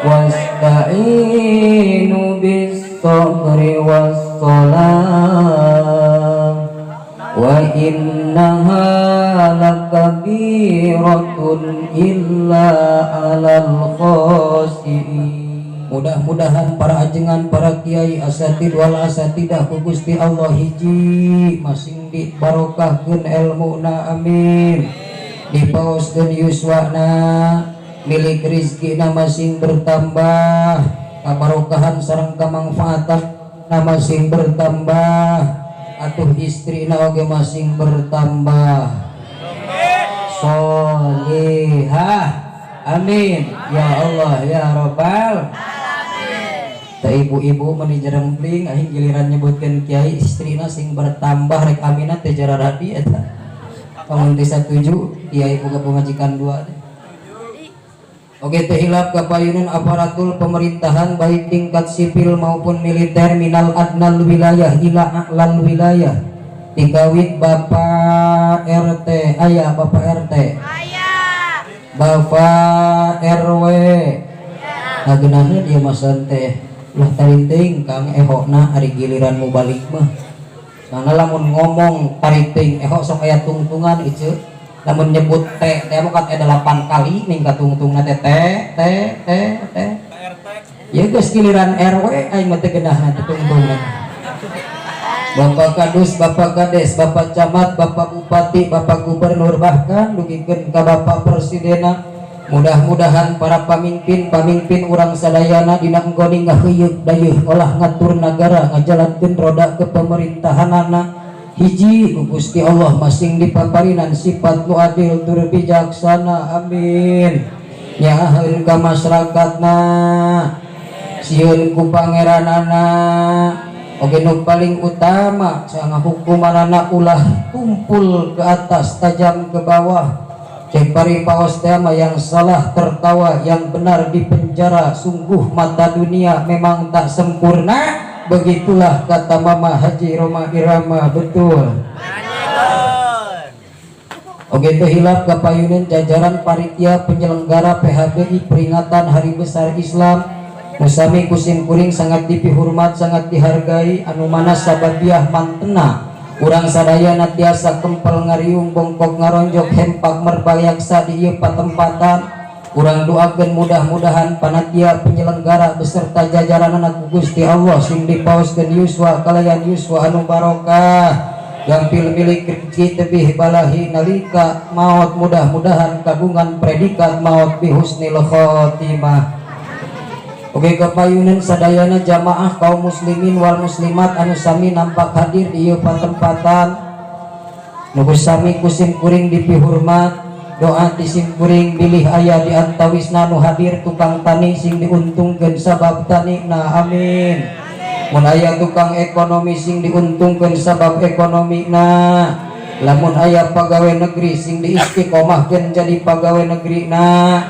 wasta'inu bis-sabri was-salah wa innaha lakabiratun illa 'alal khashi'in. Mudah-mudahan para ajengan, para kiai, asatid wal asatidah ku Gusti Allah hiji masing di barokahkeun ilmuna, amin. Dipaoskeun yuswana, milik rizkina masing bertambah, kabarokahan sareng kamanfaatan masing bertambah, atuh istrina oge masing bertambah sholihah, amin ya Allah ya Rabbal. Ibu-ibu meni jerempling aing giliran nyebutkeun kiai istrina sing bertambah rek aminah teh jara rabi eta. Pamun teh satuju kiai boga pamajikan dua teh. Oge teh hilap kapayunan aparatur pemerintahan baik tingkat sipil maupun militer minal adnal wilayah ila a'lal wilayah. Dikawit Bapak RT, aya Bapak RT. Aya. Bapak RW. Ageunana dia masan teh ulah tarinting kang ehokna ari giliran mu balik mah. Soalna lamun ngomong tarinting ehok sok aya tungtungan ieu. Lamun nyebut teh mah kan ada 8 kali ning katungtungna teh teh. Ya geus giliran RW aing mah teh geunahna teh tungtungna. Bapak Kadus, Bapak Kades, Bapak Camat, Bapak Bupati, Bapak Gubernur, bahkan dugikeun ka Bapak Presidena. Mudah-mudahan para pamimpin urang sadayana dina enggoning ngaheuyeuh dayeuh olah ngatur nagara ngajalankeun roda kepemerintahanana hiji ku Gusti Allah masing dipaparinan sifat nu adil tur bijaksana, amin. Nyaheun ka masyarakatna sieun ku pangeranana oge nu paling utama sanga hukumanana ulah tumpul ke atas tajam ke bawah. Cek paripaos tema yang salah tertawa, yang benar dipenjara. Sungguh mata dunia memang tak sempurna, begitulah kata Mama Haji Roma Irama, betul. Oke itu hilap kapayunan jajaran panitia penyelenggara PHBI peringatan Hari Besar Islam Musami kusim kuring sangat dipihormat, sangat dihargai, anu mana sababiah mantena urang sadayana tiasa kempel ngariung bongkok ngaronjok hempak merbayaksa di ieu patempatan. Urang doakeun mudah-mudahan panitia penyelenggara beserta jajaranna ku Gusti Allah sing dipaoskeun yuswa kalayan yuswa anu barokah, gampil milik rezeki tebih balahi nalika maut, mudah-mudahan kagungan predikat maut bi husnil khotimah. Oke kapayunan sadayana jamaah kaum muslimin wal muslimat anu sami nampak hadir di ieu patempatan nugu sami kusim kuring dipihormat, doa tisim kuring bilih aya di antawisna nu hadir tukang tani sing diuntungkeun sabab tanina, amin. Mun aya tukang ekonomi sing diuntungkeun sabab ekonomina, lamun aya pagawe negeri sing diistiqomahkeun jadi pagawe negrina,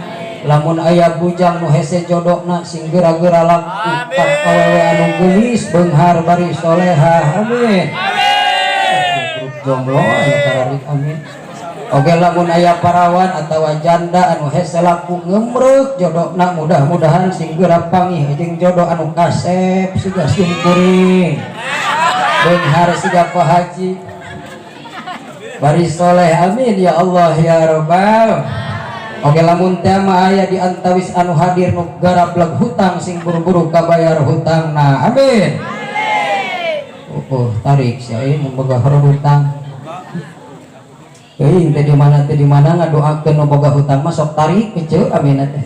lamun aya bujang nu hese jodokna sing geura-geura laku ka awewe anu geulis beunghar bari solehah, amin. Jomblo aya tararik, amin. Oge lamun aya parawan atawa janda anu hese laku ngemreuk jodokna, mudah-mudahan sing geura pangih jeung jodoh anu kasep siga sim kuring beunghar siga Pak Haji bari soleh, amin ya Allah ya Rabbal. Oke lamun tema aya di antawis anu hadir nu garap leg hutang sing buru-buru kabayar hutangna, amin. Tarik sia ieu mun boga hutang. Euy teh di mana ngadoakeun nu boga hutang mah sok tarik ece, amin teh.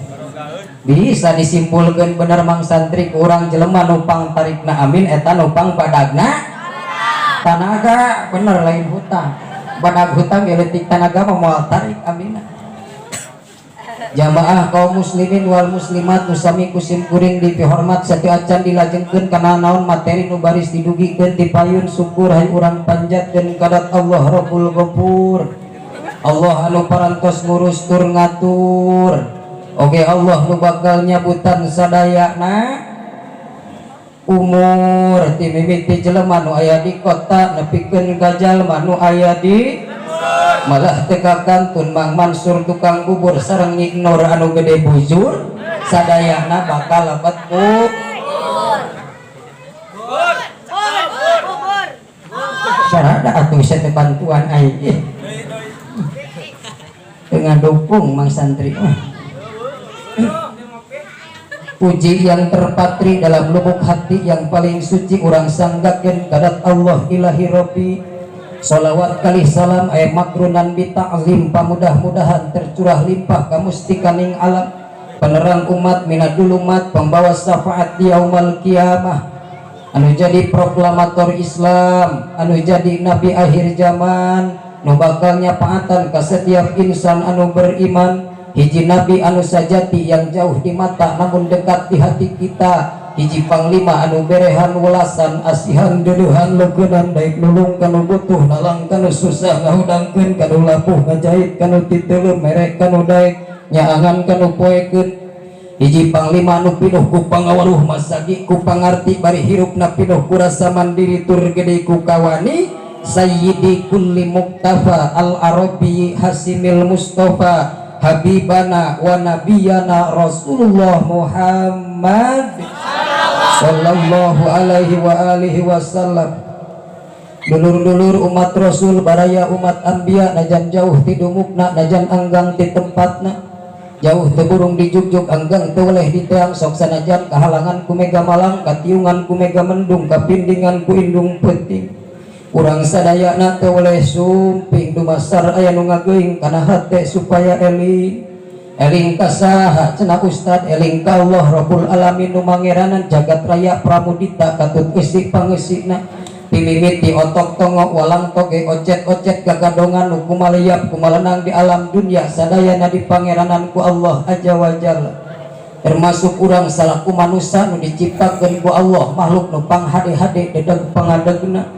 Bisa disimpulkeun bener Mang Santri ku urang jelema nu pang tarikna amin eta nu pang padagna tanaga, bener lain hutang. Badag hutang eletik tanaga mah moal tarik, amin. Jamaah kaum muslimin wal muslimat nusami kusim kuring dipihormat satu acan dilajengkeun kana naon materi nu baris didugikeun dipayun syukur hay urang panjatkeun kadat Allah Rabbul Ghafur, Allah anu parantos ngurus tur ngatur. Oke Allah nu bakal nyabutan sadayana umur ti mimiti jelema nu aya di kota nepikeun ka jalma nu aya di malah teka kantun Mang Mansur tukang bubur sareng Nyi Nur anu gede bujur sadayana bakal lebet sarada atuh saya bantuan aing dengan dukung mang santri. Puji yang terpatri dalam lubuk hati yang paling suci urang sanggakeun kadat Allah ilahi Rabbi. Salawat kali salam makrunan bi ta'zim pamudah-mudahan tercurah limpah ka mustikaning alam penerang umat minadulumat pembawa syafaat di yaumul qiyamah anu jadi proklamator Islam anu jadi nabi akhir zaman nu bakal nyapaatan ka setiap insan anu beriman hiji nabi anu sajati yang jauh di mata namun dekat di hati kita hiji panglima anu berehan welasan asihan deueuhan leukeunan daek nulung kanu butuh nalang kanu susah ngahudangkeun kanu lapuh ngajait kanu titeuleuh merek kanu daek nyaangan kanu poekeun hiji panglima anu pinuh ku pangawaruh masagi ku pangarti bari hirupna pinuh ku rasa mandiri tur gede ku kawani sayyidi kulli muktafa al-arabi hasimil mustafa habibana wa nabiyana Rasulullah Muhammad sallallahu alaihi wa alihi wasallam. Dulur-dulur umat Rasul baraya umat anbiya najan jauh ti dumukna najan anggang ti tempatna jauh teu burung di jugjug anggang teu weleh di teang sok sanajan kahalangan ku mega malang katiungan ku mega mendung kapindingan ku indung peuting urang sadayana teu weleh sumping dumasar aya nu ngageuing kana hate supaya eling kasaha cenah ustad eling ka Allah Rabbul Alamin nu mangeranan jagat raya pramudita katut isi pangeusina timimiti otok tongok walang toge ocet-ocet gagadongan nu kumaliyap kumalenang di alam dunia sadayana di pangeranan ku Allah Azza wa Jalla termasuk urang salaku manusia nu diciptakeun ku Allah makhluk nu panghade-hade dedeg pangadegna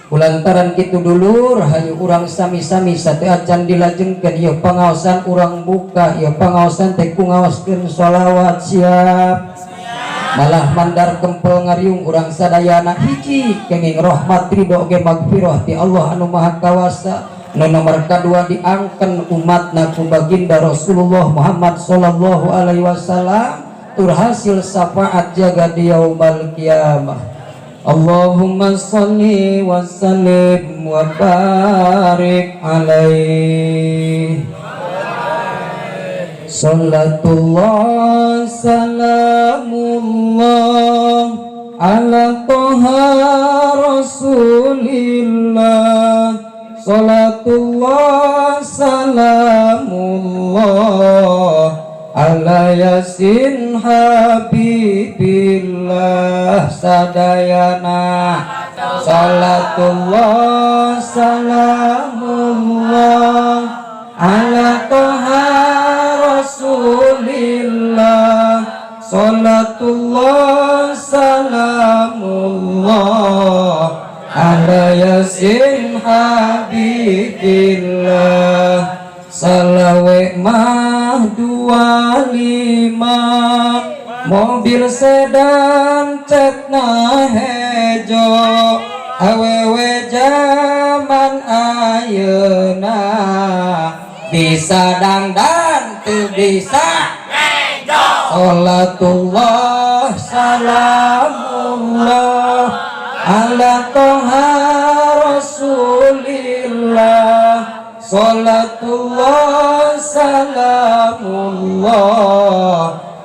kulantaran kitu dulur hayu urang sami-sami sate acan dilajengkeun ieu pangaosan urang buka ieu pangaosan teh ku ngaoskeun sholawat siap malah mandar kempel ngariung urang sadayana hiji kenging rahmat ridho ge magfirah ti Allah anu maha kawasa nu nomor kadua diangken umatna ku baginda Rasulullah Muhammad sallallahu alaihi wasallam tur hasil syafaat jaga di yaumul qiyamah. Allahumma sholli wa sallim wa barik alaihi Salatullah salamullah ala toha rasulillah Salatullah salamullah ala yasin habibillah sadayana Salatullah salamullah ala toha rasulillah Salatullah salamullah ala yasin habibillah salawe mah 25 mobil sedan cetna hejo awewe zaman ayeuna bisa dangdan teu bisa ngejo Salatullah salamullah ala toha rasulillah Salatullah salamullah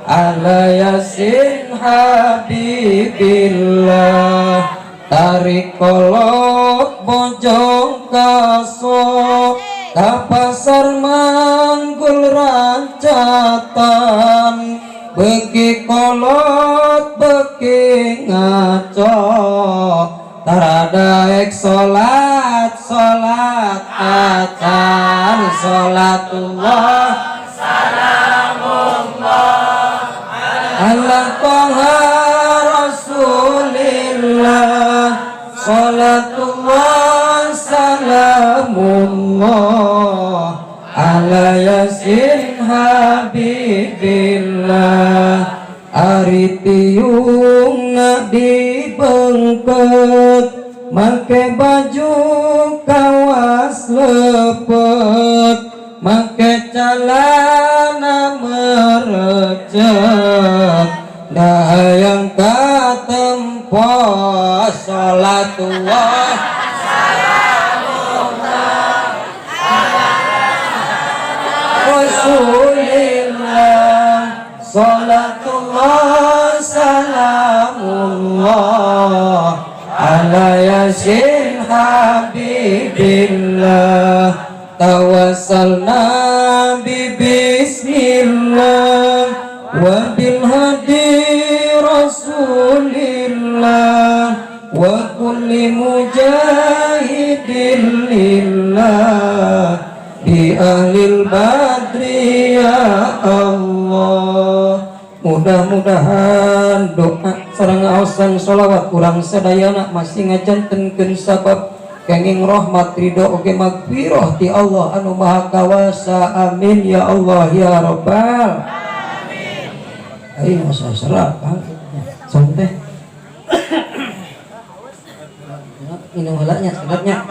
ala yasin habibillah tarik kolot bojong kaso ka pasar manggul rancatan beki kolot beki ngaco taradaek solat acan Salatullah salamullah ala toha rasulillah Salatullah salamullah ala yasin habibillah ari tiungna dibengket make baju kawas lepet make calana mereja cek dahayang katempo salatullah Rasulillah salatullah salamullah ala yasin habibillah tawassalna bi bismillah wa bil hadi rasulillah wa kulli mujahidin lillah bi ahlil badri ya Allah. Mudah-mudahan doa sareng aosan sholawat kurang sadayana masih ngajantenkeun sabab kenging rahmat ridho oge magfirah ti Allah anu maha kawasa. Amin ya Allah ya rabbal amin. Ayo masa serap santai minum helanya sedapnya.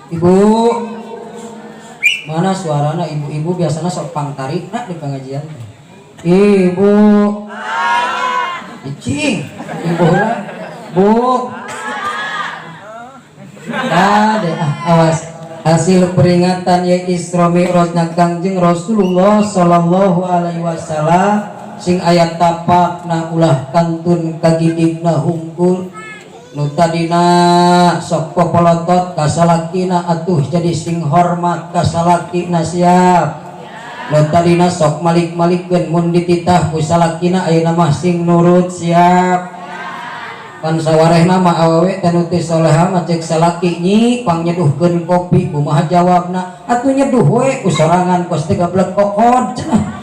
Ibu mana suarana ibu-ibu biasanya sok pangtarik nak di pengajian. Ibu icing ibu lah bu ada awas hasil peringatan ya Isra Mi'raj Kangjeng Rasulullah sallallahu alaihi wasallam sing ayat tapakna ulah kantun kagidigna hungkul nu tadina sok popolotot kasalakina atuh jadi sing hormat kasalakina siap nu tadina sok malik-malikeun mun dititah ku salakina ayeuna mah sing nurut siap kan sawarehna mah awewe tanu teh salehah mah cek salaki nyi pang nyeduhkeun kopi kumaha jawabna atuh nyeduh we ku sorangan kos teh gablek kokod cenah.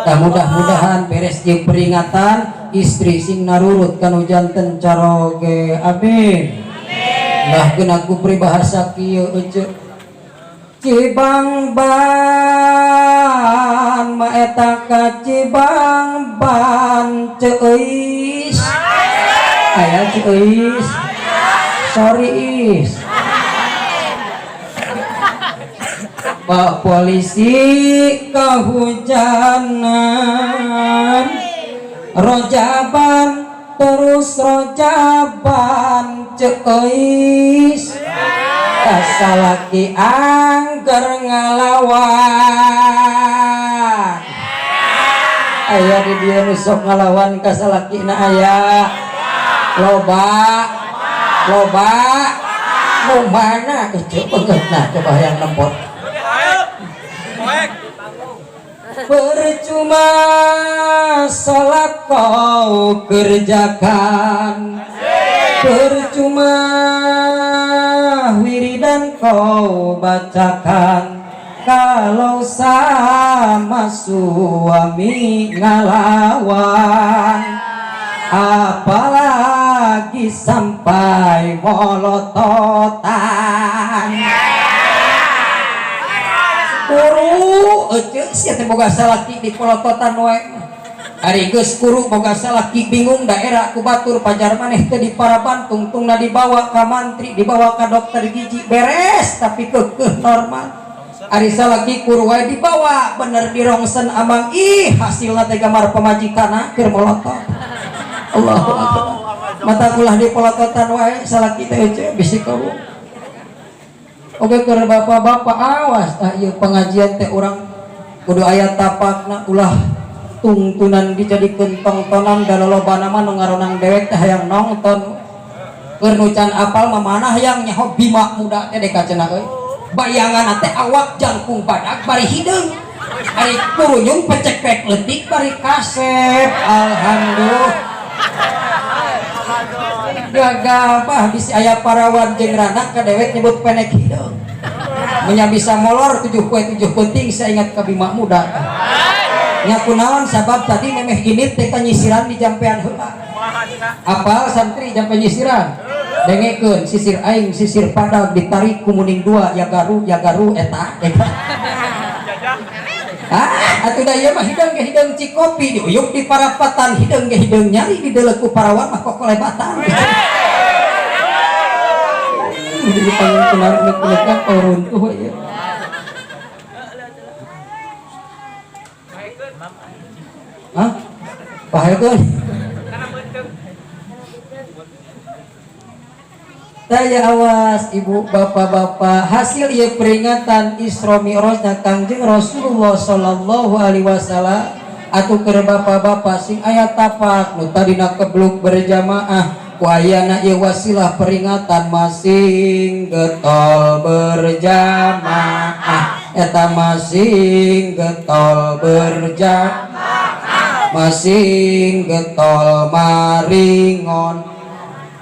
Tah mudah-mudahan beres jeung peringatan istri sing narurut kanu janten caroge amin. Lah geuna ku pribahasa kieu ece Cibang ban ma eta ka Cibang ban ceuis aya ceuis sorry is Pak polisi kehujanan rojaban terus rojaban ceuis kasalaki angger ngalawan aya di dieu nu sok ngalawan kasalakina aya loba nu mana itu beungeutna coba yang nempot percuma salat kau kerjakan percuma wiridan kau bacakan kalau sama suami ngalawan apalagi sampai molototan kuru ece sia teh boga salaki di polototan we ari geus kuru boga salaki bingung daerah ku batur pajar maneh teh di Paraban tungtungna dibawa ka mantri dibawa ka dokter gigi beres tapi keukeuh normal ari salaki kuru wae dibawa bener dirongsen amang ih hasilna teh gambar pamajikanna keur molotot. Allahu akbar mata kulah di polototan wae salaki teh ece bisi kawu. Oke keur bapak-bapak awas ieu pengajian teh urang kudu aya tapakna ulah tungtunan dijadikeun tontonan galolobana mah nu ngaronang dewek teh hayang nongton keur nu can apal mah mana hayang nyaho bima muda teh deka cenah euy bayangan teh awak jangkung badak bari hideung ari kurunyung pecek-pek leutik bari kasep alhamdulillah gagapah bisi aya parawan jeung ranak ka dewek nyebut penek hideung nya bisa molor 7 kue 7 penting saya ingat ka bima muda nya kunaon sabab tadi memeh ini teh nyisiran di jampean heula apal santri jampe nyisiran dengekeun sisir aing sisir padag ditarik ku muning 2 ya garu eta atuh da ieu mah hideung ge hideung cikopi diuyuk di parapatan hideung ge hideung nyari di deuleuh ku parawan mah kok kolebatan Jadi panggil kenar unek-unekan turun tuh ya. Hah? Pahekeun. Saya awas ibu bapak-bapak hasil ieu peringatan Isra Mi'rajna Kangjeng Rasulullah sallallahu alaihi wasallam atuh keur bapak-bapak sing aya tapak nu tadina kebluk berjamaah ku ayana ieu wasilah peringatan masing getol berjamaah eta masing getol berjamaah masing getol maringon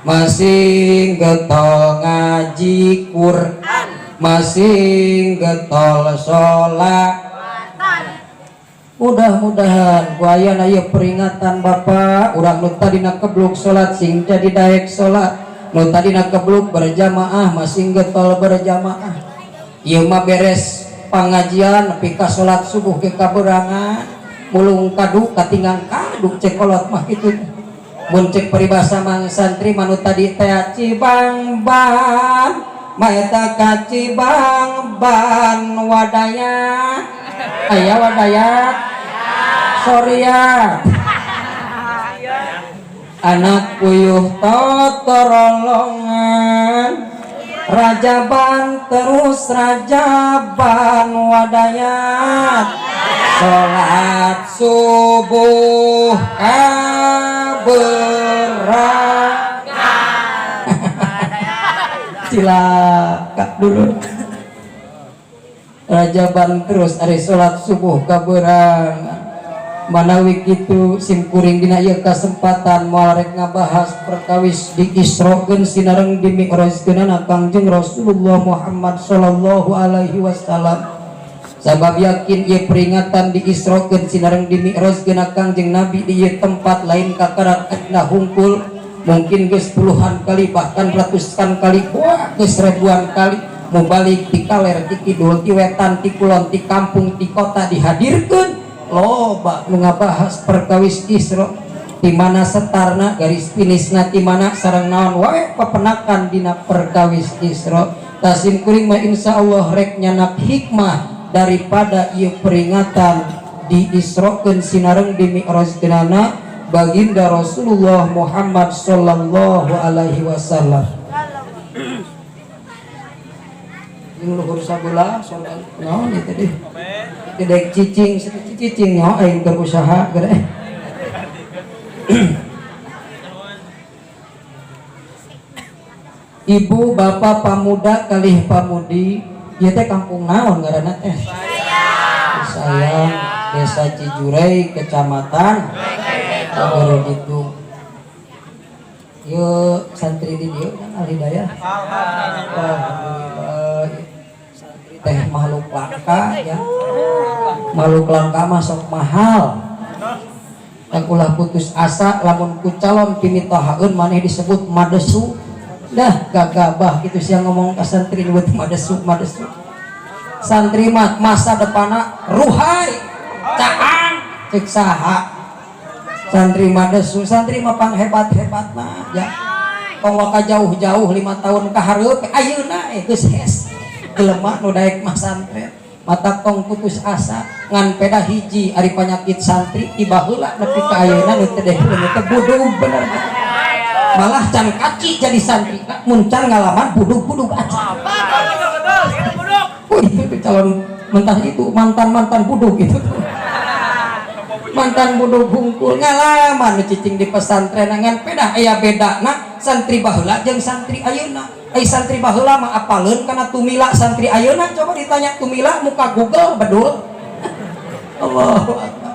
masing getol ngaji Quran masing getol sholat. Mudah-mudahan ku ayana ieu peringatan Bapak urang nu tadina kebluk salat sing jadi daek salat nu tadina kebluk berjamaah masing getol berjamaah ieu mah beres pangajian nepi ka salat subuh ke kaberangan mulung kadu katinggang kadu cek kolot mah kitu. Mun cek peribahasa mang santri manu tadi teh cibang ban maeta ka cibang ban wadaya aya wadaya sorya anak puyuh totorolongan rajaban terus rajaban wadayat salat subuh kaberang cilaka dulu rajaban terus ari salat subuh kaberang manawi kitu simkuring dina ieu kasempatan moal rek ngabahas perkawis diisrokeun sinareng dimi'rajkeunana Kangjeng Rasulullah Muhammad sallallahu alaihi wasallam sabab yakin ieu peringatan diisrokeun sinareng dimi'rajkeunana Kangjeng Nabi di ieu tempat lain kakarat adna hungkul mungkin geus puluhan kali bahkan ratusan kali wah geus ribuan kali mau balik ti kaler ti kidul ti wetan ti kulon ti kampung ti kota dihadirkeun loba nu ngabahas perkawis Isra di mana setarna garis finishna di mana sareng naon wae papenakan dina perkawis Isra tasim kuring mah insyaallah rek nyanak hikmah daripada ieu peringatan diisrokeun sinareng dimi'rajkeunana baginda Rasulullah Muhammad sallallahu alaihi wasallam. Ini luhur sabeula soal naon ieu teh gedek cicing nyaho aing keur usaha gede. Ibu bapak pamuda kalih pamudi ieu teh kampung naon ngaranna teh? Sayang Desa Cijurei Kecamatan Bogor gitu. Ieu santri di dieu kan alhidayah. Alhamdulillah. Santri teh makhluk langka ya. Makhluk langka mah sok mahal. Yang ulah putus asa lamun ku calon pinitahaeun maneh disebut madesu. Dah gagabah kitu sia ngomong ka santri nyebut madesu. Santri mah masa depana ruhai caang cek saha. Santri madesu santri mah pang hebat-hebatna ya. Kong ka jauh-jauh 5 tahun ka hareup ayeuna geus hes. Jelema nu daek mah santri mata tong putus asa ngan peda hiji ari panyakit santri tiba heula nepi ka ayeuna nu teh teh budug bener malah can kaci jadi santri mun can ngalaman budug-budug aja itu calon mentah itu mantan budug gitu mantan budug hungkul ngalaman cicing di pesantren ngan peda aya bedana santri baheula jeung santri ayeuna. Santri baheula mah apaleun kana tumila santri ayeuna coba ditanya tumila muka Google bedul. Allahu akbar.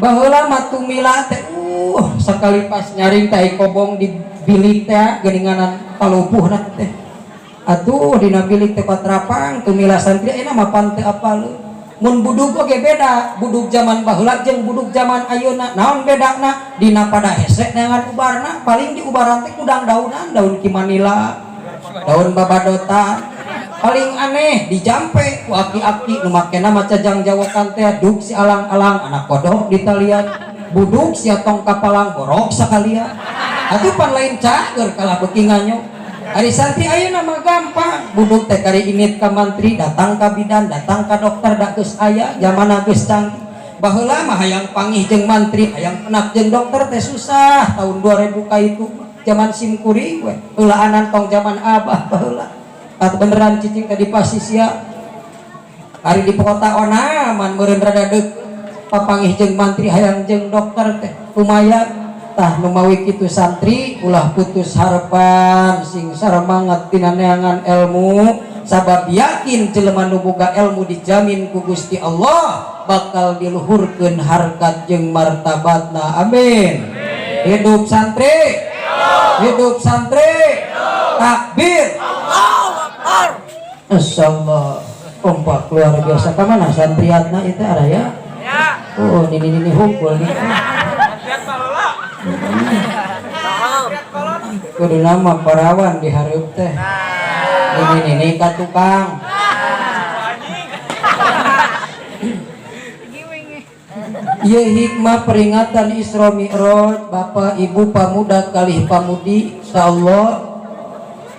Baheula mah tumila teh sakali pas nyaring teh kobong di bilik teh geuninganan palupuhna teh. Atuh dina bilik teh patrapang tumila santri ayeuna mah pan teu apaleun. Mun budug oge beda, budug zaman baheula jeung budug zaman ayeuna. Naon bedana? Dina pada hese dengan ubarna, paling di ubaran teh kudang daunan, daun kimanila, daun babadotan. Paling aneh di jampe ku aki-aki nu makena maca jang jawakan teh dug si alang-alang anak kodok di talian, budug si tong kapalang borok sakalian. Atuh pan lain cager kalah beuki nganyo. Ari santri ayeuna mah gampang buduk teh kari init ka mantri datang ka bidan datang ka dokter da geus aya zamana geus canggih baheula mah hayang panggih jeung mantri hayang penak jeung dokter teh susah tahun 2000 ka itu zaman sim kuring we eulaanan tong zaman abah baheula at beneran cicing ka di pasisia ari di kota ona man meureun rada deuk papanggih jeung mantri hayang jeung dokter teh lumayan tah nu mawi kitu santri ulah putus harapan sing saremangat tina neangan ilmu sabab yakin jelema nu boga ilmu dijamin ku Gusti Allah bakal diluhurkeun harkat jeung martabatna amin. Hidup santri, hidup santri, takbir, Allahu Akbar. Masyaallah kompak luar biasa. Ka mana santriatna itu araya? Ya. Oh ini hukul nih. Kudu nama parawan dihareup teh. Ini ka tukang. Ieu hikmah peringatan Isra Mi'raj Bapak Ibu pamuda kalih pamudi insyaallah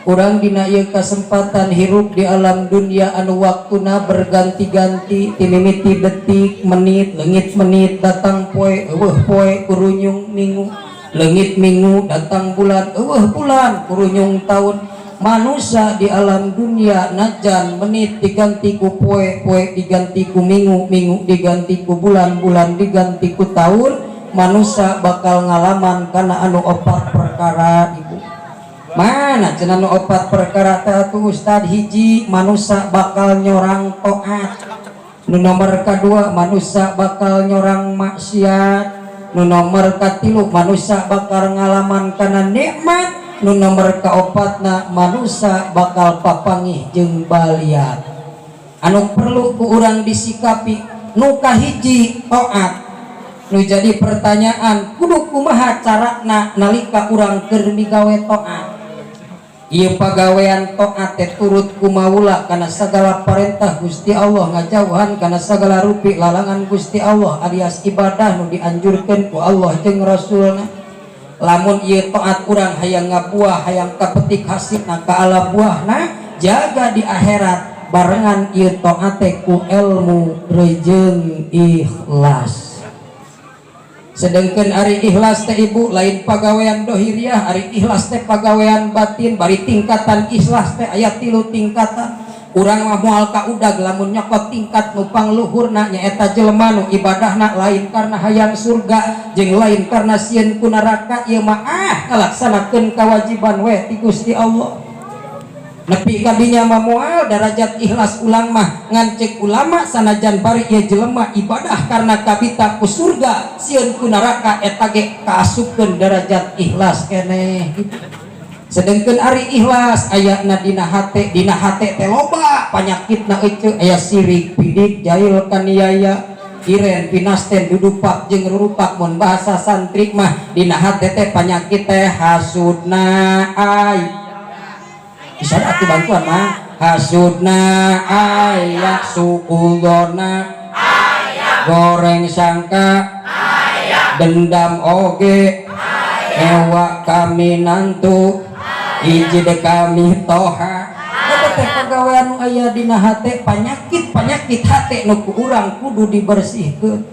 urang dina ieu kasempatan hirup di alam dunia anu waktuna berganti-ganti ti mimiti detik menit leungit menit datang poe eueuh poe kurunyung minggu leungit minggu datang bulan eueuh bulan kurunyung taun manusia di alam dunia najan menit diganti ku poe poe diganti ku minggu minggu diganti ku bulan bulan diganti ku tahun manusia bakal ngalaman kana anu opat perkara ibu mana cenah nu opat perkara teh atuh Ustad hiji manusia bakal nyorang taat nu nomor kadua manusia bakal nyorang maksiat nu nomor katilu manusia bakal ngalaman kana nikmat nu nomor kaopatna manusia bakal papanggih jeung baliat anu perlu ku urang disikapi nu kahiji taat nu jadi pertanyaan kudu kumaha carana nalika urang keur migawe taat ieu pagawean taat teh turut kumaula kana sagala perintah Gusti Allah ngajauhan kana sagala rupi larangan Gusti Allah alias ibadah nu dianjurkeun ku Allah jeung Rasulna lamun ieu taat urang hayang ngabuah hayang kapetik hasilna ka ala buahna jaga di akhirat barengan ieu taat teh ku ilmu jeung ikhlas. Sedangkan ari ikhlas teh ibu lain pagawean dohiriah ari ikhlas teh pagawean batin bari tingkatan ikhlas teh aya 3 tingkatan urang mah moal kaudag lamun nyokot tingkat nu pangluhurna nyaeta jelema nu ibadahna lain karena hayang surga jeung lain karena sieun ku neraka ieu mah ngalaksanakeun kewajiban we ti Gusti Allah nepi ka dinya mah moal darajat ikhlas ulang mah ngancek ulama sanajan bari ieu jelema ibadah karena kabita ku surga sieun ku neraka eta ge kaasupkeun derajat ikhlas keneh. Sedangkan ari ikhlas ayatna dina hate teh loba panyakitna eueuh aya sirik pidik jahil kaniaya iren pinasten dudupak jeung rurupak mun bahasa santri mah dina hate teh panyakit teh hasudna ay bisa atuh bantuan mah hasudna aya suudzona aya goreng sangka aya dendam oge ewa kami nantu hiji de kami toha eta teh pagawean nu aya dina hate panyakit hate nu ku urang kudu dibersihkeun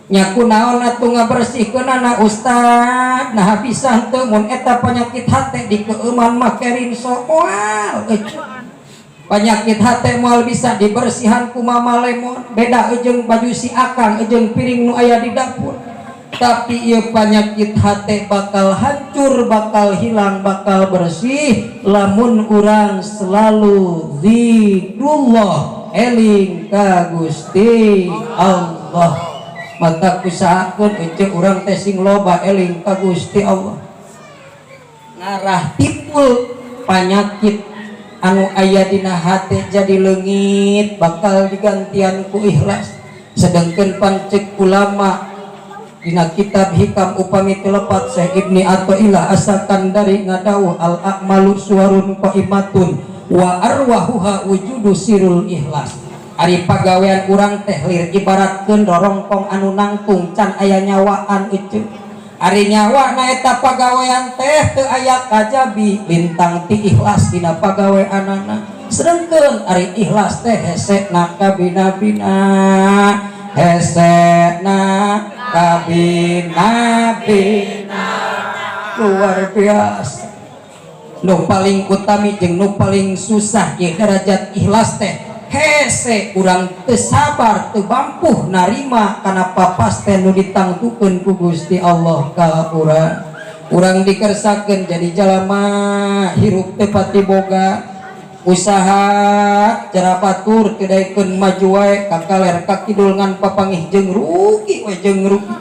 nya kunaon atuh ngabersihkeun na Ustad nah pisan teu mun eta panyakit hate dikeuman mah kerin soal panyakit hate moal bisa dibersihan ku mama lemon beda jeung baju si akang jeung piring nu aya di dapur tapi ieu panyakit hate bakal hancur bakal hilang bakal bersih lamun urang selalu zikrullah eling ka Gusti Allah maka kusahakeun ece urang teh sing loba eling ka Gusti Allah ngarah tipul panyakit anu aya dina hate jadi leungit bakal digantian ku ikhlas sedangkeun pancek ulama dina kitab hikam upami telepat Syekh Ibni Athaillah As-Sakandari ngadawuh al a'malu suwarun qaimatun wa arwahuha wujudu sirul ikhlas ari pagawean urang teh lir ibaratkeun rorongkong anu nangtung can aya nyawaan itu ari nyawa na eta pagawean teh teu aya kajabi lintang ti ikhlas dina pagaweanana sedengkeun ari ikhlas teh hesekna kabina-bina hesekna kabina-bina luar biasa. Nu paling utami jeung nu paling susah ieu derajat ikhlas teh hese urang teu sabar teu bampuh narima kana papas teh nu ditangtukeun ku Gusti Allah ka urang dikersakeun jadi jalama hirup teu pati boga usaha cara batur teu daekeun maju wae kakaler ka kidul ngan papangih jeung rugi we jeung rugi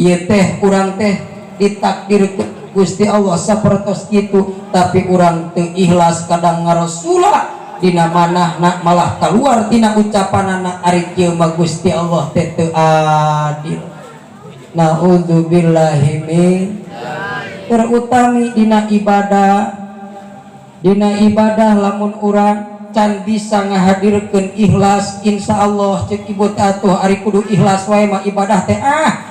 ieu teh urang teh ditakdirkeun Gusti Allah sapertos kitu tapi urang teu ikhlas kadang ngarosula dina manahna malah keluar tina ucapanana ari kieu mah Gusti Allah teh teu adil. Naudzubillahi min terutami dina ibadah lamun urang can bisa ngahadirkeun ikhlas insyaallah ceuk ibu teh atuh ari kudu ikhlas wae mah ibadah teh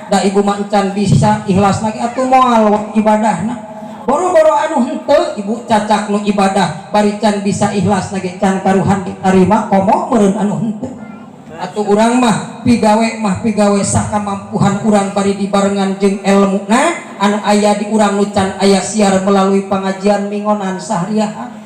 da ibu mah can bisa ikhlas lagi atuh moal ibadahna boro-boro anu henteu ibu cacak nu ibadah bari can bisa ikhlas lagi can karuhan ditarima komo meureun anu henteu atuh urang mah pigawe sakamampuhan urang bari dibarengan jeung elmuna anu aya di urang nu can aya siar melalui pengajian mingonan sahriahan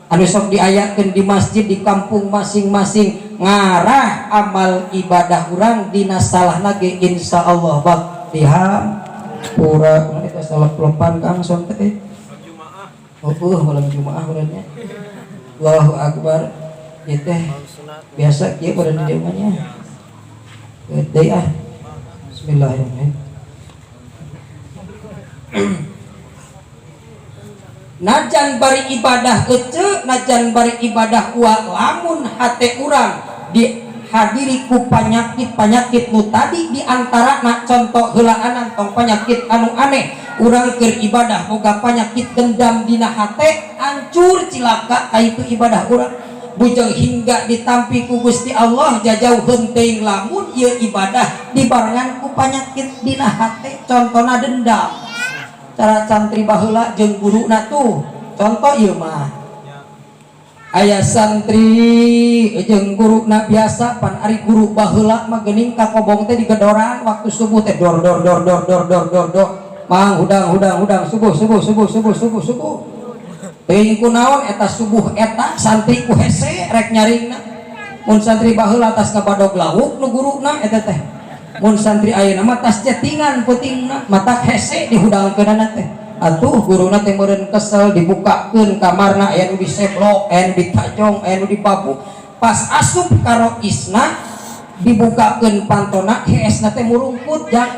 anu sok diayakeun di masjid di kampung masing-masing ngarah amal ibadah urang dina salahna ge insyaallah baktiham pura kita salah pelopan kang sonte malam Jumaah bulannya Allahu Akbar ieu teh biasa kieu pada di dieunya teh bismillahirrahmanirrahim najan bari ibadah ece najan bari ibadah uak lamun hate urang dihadiri ku panyakit nu tadi diantara na contoh heulaan tong penyakit anu aneh urang keur ibadah boga penyakit dendam dina hate hancur cilaka kaitu ibadah urang bujang hingga ditampi ku Gusti Allah jajauheun teuing lamun ieu ibadah dibarengan ku penyakit dina hate contona dendam cara santri baheula jeung guruna tuh contoh ieu mah aya santri jeung guruna biasa pan ari guru baheula mah geuning ka kobong teh digedoran waktu subuh teh dor mang hudang subuh teuing kunaon eta subuh eta santri ku hese rek nyaringna mun santri baheula tas ngabadog lauk nu guruna eta teh mun santri ayeuna mah tas cetingan putingna mata hese dihudangkeunana teh atuh guruna teh meureun kesel dibukakeun kamarna aya nu diseblok aya nu ditajong aya nu dipapu pas asup karo isna dibukakeun pantona heesna teh murungkut jang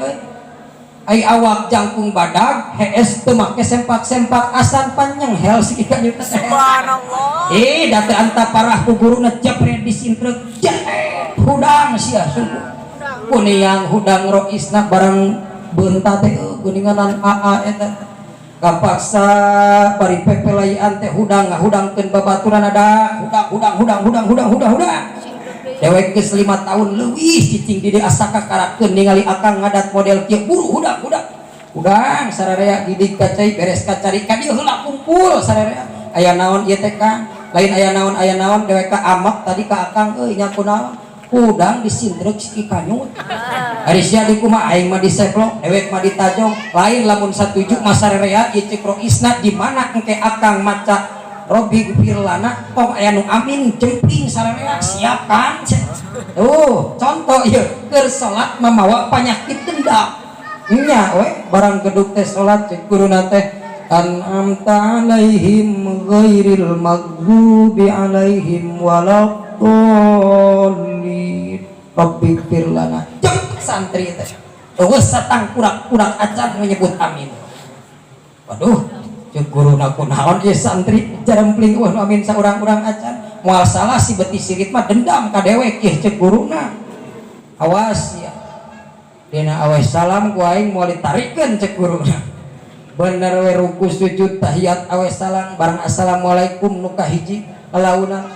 ai awak jangkung badag hees teu make sempak-sempak asan panjang hel sikika nya teh subhanallah da teu anta parah ku guruna jepret disintrek hudang sia sungguh kuniang hudang roisna barang beunta teh geuninganan aa eta kapaksa bari pepelayan teh hudang ngahudangkeun babaturan ada hudang dewek geus 5 tahun leuwih cicing di dieu asa kakarakeun ningali akang ngadat model kieu buru hudang sararea gidig kacai beres kacari ka dieu heula kumpul sararea aya naon ieu teh Kang lain aya naon dewek ka amak tadi ka akang euy nya kunaon hudang disindrek si kanyut ari sia di kumaha aing mah diseplok dewek mah ditajong lain lamun satuju masararea ieu cek roisna di mana engke akang maca Robi gufir lana tong aya nu amin jempling sararea siap kan contoh ieu keur salat mamawa penyakit dendam nya we barang gedug teh salat cek guruna teh an'amta alaihim ghairil maghdubi alaihim waladdallin Rabbi gfir lana cek santri teh geus satang kurak-kurak acan menyebut amin waduh cek guruna kunaon ieu santri jarempling wah amin saurang-urang acan moal salah si beti sirit mah dendam ka dewek ieu cek guruna awas ya dina awas salam ku aing moal ditarikeun cek guruna bener we ruku sujud tahiyat awas salam bareng assalamualaikum nu kahiji alauna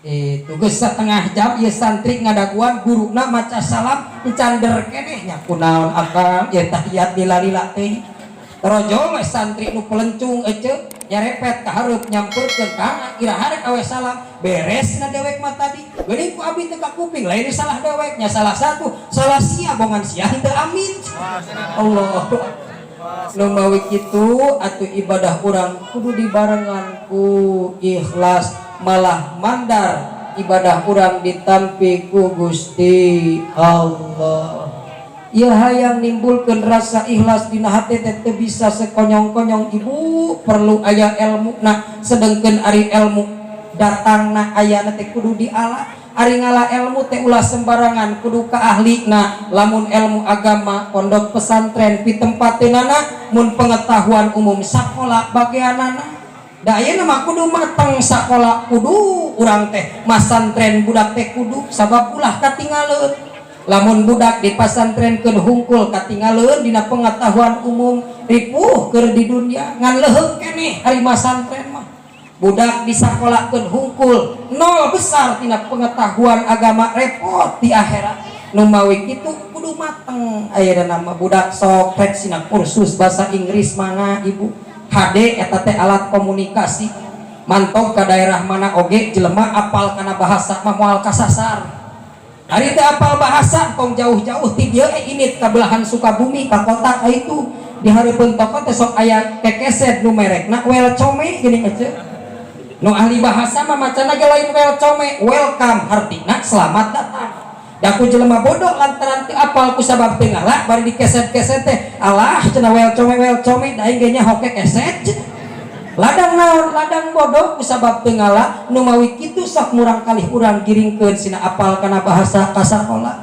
itu geus setengah jam ieu santri ngadaguan guruna maca salam encander keneh nya kunaon akang ieu tahiyat dilalila teh terojol we santri nu pelencung ece nyarepet ka hareup nyampeurkeun ka iraha awe salam beres na dewek mah tadi geuning ku abdi teu ka kuping lain salah dewek nya salah satu salah sia bongan sia teu amin Allah nu mawi kitu atuh ibadah urang kudu dibarengan ku ikhlas malah mandar ibadah urang ditampi ku Gusti Allah ieu hayang nimbulkeun rasa ikhlas dina hate teh teu bisa sekonyong-konyong ibu perlu aya ilmu nah sedengkeun ari ilmu datangna ayana teh kudu dialah ari ngala ilmu teh ulah sembarangan kudu ka ahlina lamun ilmu agama pondok pesantren pitempateunana mun pengetahuan umum sakola bageanana da ayeuna mah kudu mateng sakola kudu urang teh masantren budak teh kudu sabab ulah katingaleun lamun budak di pasantren keur hungkul katingaleun dina pengetahuan umum ripuh keur di dunia ngan leuheung keneh ari masantren mah budak di sakola keur hungkul nol besar tina pengetahuan agama repot di akhirat nu mawi kitu kudu mateng ayeuna mah budak sok rek sina kursus bahasa Inggris mangga ibu HD eta teh alat komunikasi mantog ka daerah mana oge jelema apal kana bahasa mah moal kasasar ari teh apal bahasa kong jauh-jauh ti dieu ini ka belahan Sukabumi ka kota itu di hareupeun toko teh sok aya kekeset nu merekna welcome geuning ece nu ahli bahasa mah macana ge lain welcome welcome artina selamat datang daku jelema bodoh lantaran teu apal ku sabab teu ngalah bari di keset-keset teh alah cenah welcome da aing ge nya hoke keset ladang naon ladang bodoh ku sabab teu ngalah nu mawi kitu sok murang kalih urang giringkeun sina apal kana bahasa ka sakola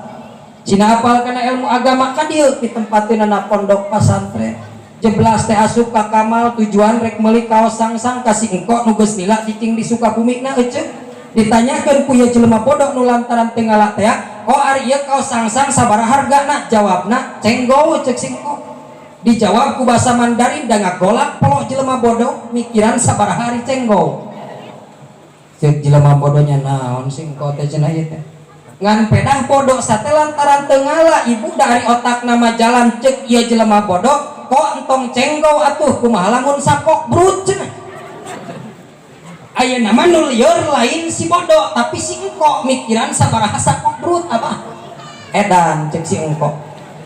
sina apal kana ilmu agama ka dieu di tempateunana pondok pesantren jeblas teh asup ka kamal tujuan rek meuli kaos sangsang kasih engko nu geus lila cicing di Sukabumi na ece ditanyakeun ku ieu jelema bodoh nu lantaran teu ngalah teh oh ari ieu kaos sangsang sabaraha hargana jawabna cenggo ceuk singko dijawab ku bahasa Mandarin da ngagolak polo jelema bodoh mikiran sabaraha ari cenggo ceuk jelema bodohnya naon singko teh cenah ieu teh ngan pedah bodoh sate lantaran teu ngalah ibu dari otak nama jalan ceuk ieu jelema bodoh kok entong cenggo atuh kumaha lamun sakok brut cenah ayeuna mah nu lieur lain si bodoh tapi si engko mikiran sabaraha sakok brut apa edan cek si engko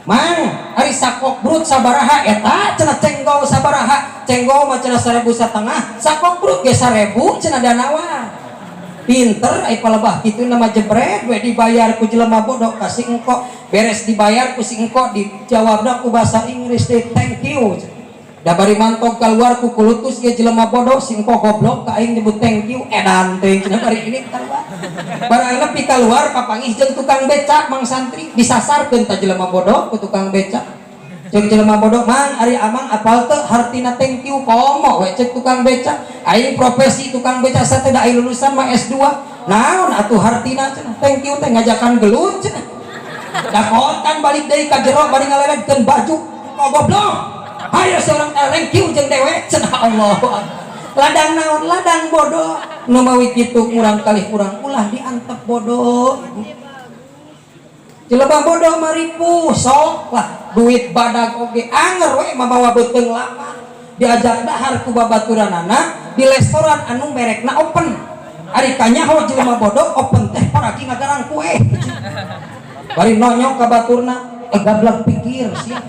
mang ari sakok brut sabaraha eta cenah cenggo sabaraha cenggo mah cenah 1.500 sakok brut ge 1.000 cenah danawa pinter ai palebah kitu nama jebret we dibayar ku jelema bodoh kasih engko beres dibayar ku si engko dijawabna ku bahasa Inggris teh thank you da bari mantog keluar ku kulutus ge jelema bodoh si engko goblok ka aing nyebut thank you edan teh cenah bari ini keluar barang nepi keluar papangih jeung tukang beca mang santri disasarkeun ta jelema bodoh ku tukang beca jeung jelema bodoh mang ari amang apal teu hartina thank you komo we cek tukang beca aing profesi tukang beca sateh da aing lulusan mah S2 naon atuh hartina cenah thank you teh ngajakan gelut cenah da kontan balik deui ka jero bari ngaleledkeun baju kok goblok hayo seorang thank you jeung dewek cenah Allah ladang naon ladang bodoh nu mawi kitu urang kalih urang ulah diantep bodoh jelema bodoh maripuh sok lah duit badag oge anger we mabawa beuteung lapar diajak dahar ku babaturanana di restoran anu merekna open ari kanyaho jelema bodoh open teh paraki ngagarang kue bari nonyok ka baturna gablak pikir sia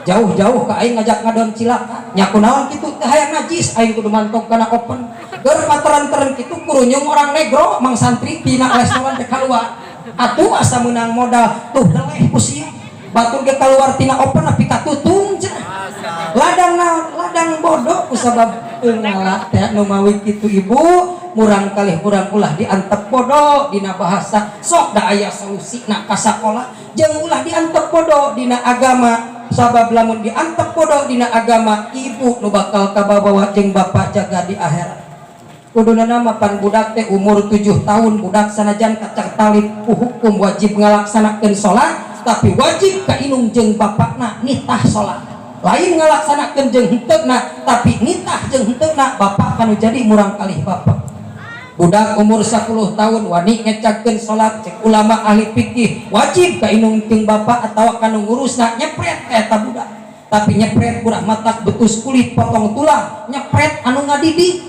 jauh-jauh ka aing ngajak ngadon cilaka nya kunaon kitu teh hayang najis aing kudu mantog kana open keur pateran-teran kitu kurunyung orang negro mang santri tina restoran teh kaluar atuh asa menang modal tuh leleh ku sia batur ge kaluar tina open tapi katutung cenah ladang naon ladang bodoh ku sabab teu ngalah teh nu mawi kitu ibu murang kalih urang ulah diantep bodoh dina bahasa sok da aya solusina ka sakola jeung ulah diantep bodoh dina agama sabab lamun diantep bodoh dina agama ibu nu bakal kabawa jeung bapak jaga di akhirat kuduna mapan budak teh umur 7 tahun budak sanajan kacak talib ku hukum wajib ngalaksanakeun salat tapi wajib ka inung jeung bapakna nitah salat lain ngalaksanakeun jeung henteu tapi nitah jeung henteu bapak kanu jadi murang kalih bapak budak umur 10 tahun wani ngecakeun salat cek ulama ahli fikih wajib ka inung jeung bapak atawa kanu ngurusna nyepret ka eta budak tapi nyepret budak matak betus kulit potong tulang nyepret anu ngadidik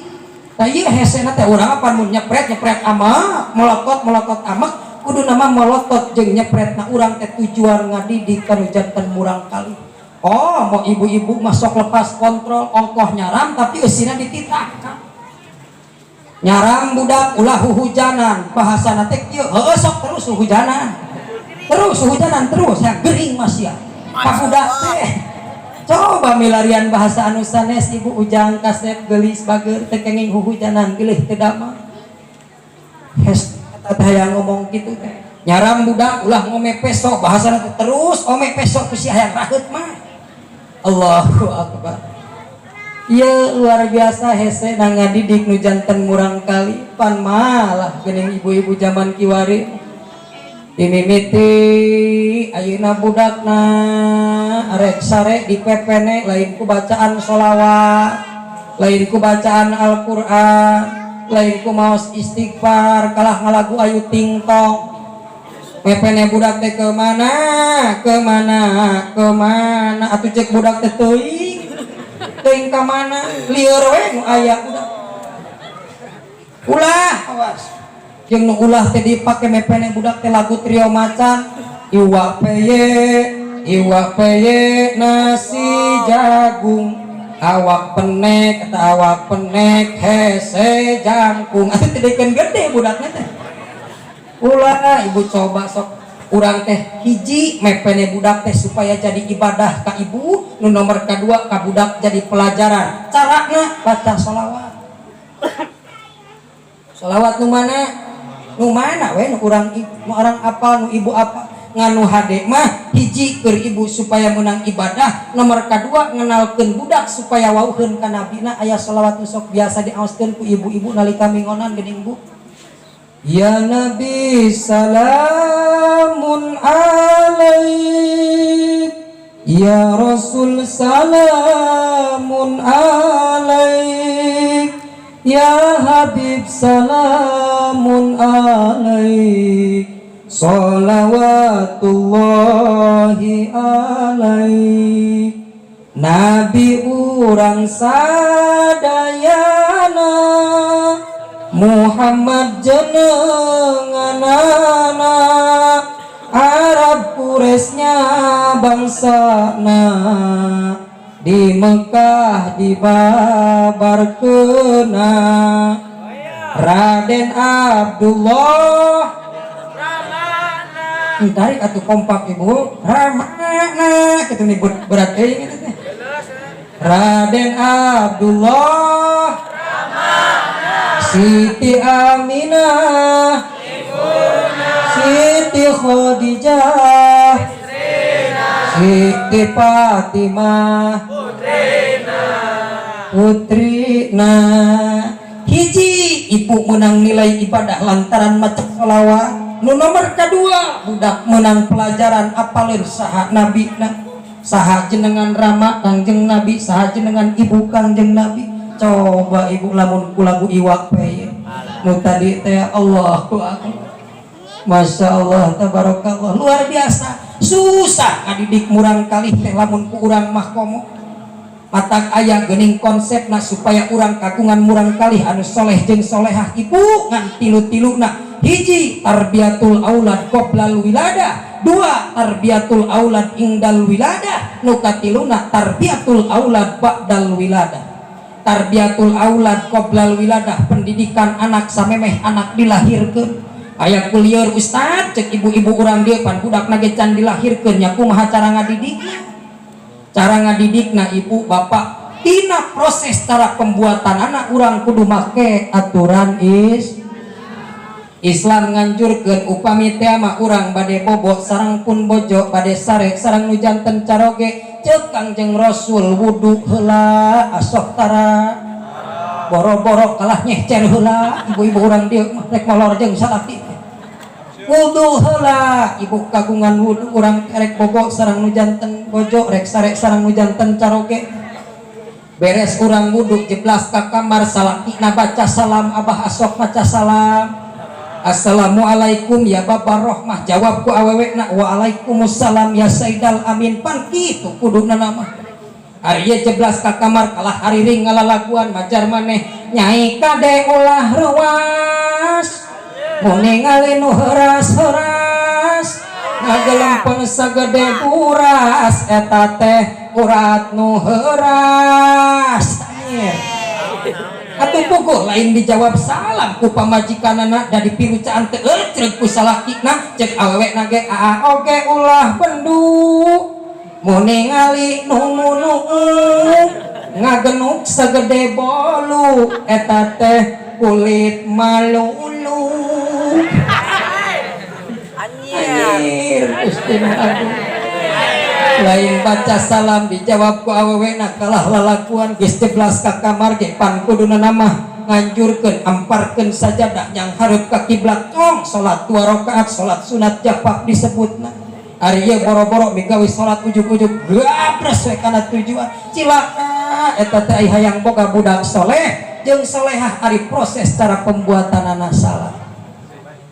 tah ieu hesena teh urang apa mun nyepret ama melotot amak kudu nama melotot jeung nyepret na urang teh tujuan ngadidik kanu janten murang kali oh mau ibu-ibu masuk lepas kontrol ongkoh nyaram tapi eusina dititahkan nyaram budak ulah hujanan bahasa teh kieu heuh sok terus hujanan terus ya gering mas ya ka budak teh coba milarian bahasa anu sanes ibu ujang kasep geulis bager teh kenging hujanan geulih teu dama hes eta hayang ngomong kitu teh nyaram budak ulah ngome peso bahasana teh terus ome peso ku si hayang raheut mah Allahu akbar. Iya luar biasa hese na ngadidik nu janten murang kali pan malah geuning ibu-ibu zaman kiwari dimimiti ayeuna budakna arek sare dipepene lain ku bacaan sholawat lain ku bacaan Al-Qur'an lain ku maos istighfar kalah ngalagu ayu tingtong pepene budak teh kemana atuh cek budak teh teuing teuing ka mana lieur we nu aya ulah awas jeung nu ulah teh dipake mepene budak teh lagu trio macan iwak peye nasi jagung awak penek kata awak penek hese jangkung atuh teh deukeun gede budakna teh ulah ibu coba sok urang teh hiji mepene budak teh supaya jadi ibadah ka ibu nu nomor kedua ka budak jadi pelajaran carana baca sholawat nu mana we nu urang apal nu ibu apa nganu hade mah hiji keur ibu supaya menang ibadah nomor kedua ngenalkeun budak supaya wauheun ka nabina aya sholawat nu sok biasa diaoskeun ku ibu-ibu nalika mingonan geuning Bu Ya Nabi salamun alaik Ya Rasul salamun alaik Ya Habib salamun alaik Salawatullahi alaik Nabi urang sadayana Muhammad jenenganana Arab Quraisnya bangsana di Mekah dibabarkeuna Raden Abdullah tarik atuh kompak ibu Ramana kitu nih berat gitu teh Raden Abdullah Siti Aminah Siti Khadijah Siti Fatimah Putrina hiji ibu menang nilai ibadah lantaran maca sholawat nu nomor kedua budak menang pelajaran apalin saha nabina saha jenengan rama kangjeng nabi saha jenengan ibu kangjeng nabi coba ibu lamun lagu iwak peye nu tadi teh Allahu akbar Masya Allah tabarakallah luar biasa susah ngadidik murang kali teh lamun ku urang mah komo matak aya geuning konsepna supaya urang kagungan murang kali anu soleh jeung solehah ibu ngan tilu-tiluna hiji tarbiyatul aulad qoblal wiladah dua tarbiyatul aulad indal wiladah nu katiluna tarbiyatul aulad ba'dal wiladah tarbiyatul aulad qoblal wiladah pendidikan anak samemeh anak dilahirkeun aya kulieur ustad cek ibu-ibu urang dieu pan budakna ge can dilahirkeun nya kumaha cara ngadidikna ibu bapak tina proses cara pembuatan anak urang kudu make aturan Islam nganjurkeun upami teh mah urang bade bobo sareng pun bojo bade sare sareng nu janten caroge ceuk Kangjeng Rasul wudu heula asok tara boro-boro kalah nyecer heula ibu-ibu urang dieu mah rek molor jeung salaki wudu heula ibu kagungan wudu urang rek bobo sareng nu janten bojo rek sare sareng nu janten caroge beres urang wudhu jeblas ka kamar salakina baca salam abah asok maca salam. Assalamualaikum ya Baba Rohmah, jawab ku awewekna waalaikumsalam ya Saidal Amin. Pan kitu kuduna nama Arya jeblas ka kamar kalah hariring ngalalaguan majar maneh nyai kade ulah ruas mune ngalinu heras-heras ngagelempeng sagede buras eta teh urat nu heuras. Atuh pukul lain dijawab salam ku pamajikanana dari pirucaan teu ceuk ku salakina cek awewekna ge aa oge ulah bendu mune ngali nu ngagenuk sagede bolu eta teh kulit malulu. Anjir Gusti aduh lain baca salam dijawab ku awewena kalah lalakuan geus jeblas ka kamar ge pan kuduna nama nganjurkeun amparkeun sajadah yang hareup ka kiblat tong salat 2 rakaat salat sunat japak disebutna ari ieu boro-boro migawe salat ujug-ujug gabres we kana tujuan cilaka eta teh hayang boga budak soleh jeung solehah ari proses cara pembuatanana salat.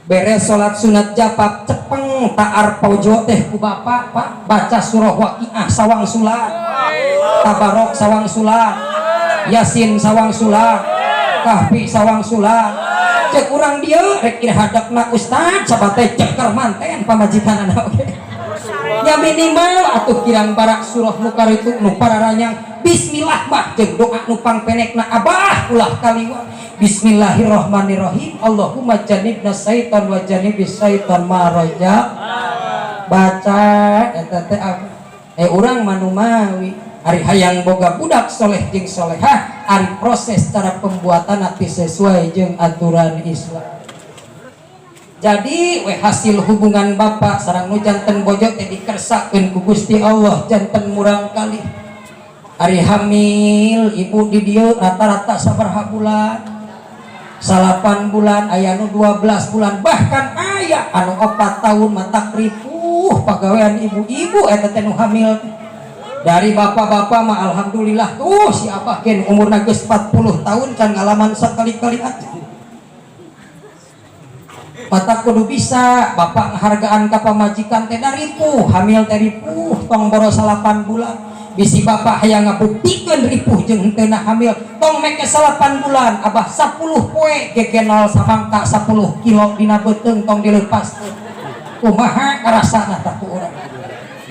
Beres salat sunat japak cepeng taar pojo teh ku bapak pak baca surah waqiah sawang sulat tabarok sawang sulat yasin sawang sulat kahfi sawang sulat cek urang dieu rek hadapna ustad sabate ceker manten pamajikanana oge nya minimal atuh kirang barak surah nu karitu nu pararanyang bismillah mah jeung doa nu pangpenekna abah ulah kaliwat bismillahirrahmanirrahim Allahumma janibna syaitan wa janibis syaitan ma raja baca eta teh urang manumawi ari hayang boga budak soleh jeung solehah ari proses cara pembuatan ati sesuai jeung aturan Islam. Jadi we hasil hubungan bapak sareng nu janten bojo teh dikersakeun ku Gusti Allah janten murang kali. Ari hamil ibu di dieu rata-rata sabaraha bulan? 8 bulan, aya nu 12 bulan, bahkan aya anu 4 tahun mata ripuh pagawean ibu-ibu eta teh nu hamil. Dari bapak-bapak mah alhamdulillah tuh si abah gen umurna geus 40 tahun can ngalaman sakali-kali atuh. Mata kudu bisa bapak nghargaan ka pamajikan teh ripuh hamil teh ripuh tong boros 8 bulan bisi bapak hayang ngabuktikeun ripuh jeung teu hamil tong make 8 bulan abah 10 poe gegenol samangka 10 kilo dina beuteung tong dileupaskeun kumaha karasana tah ku urang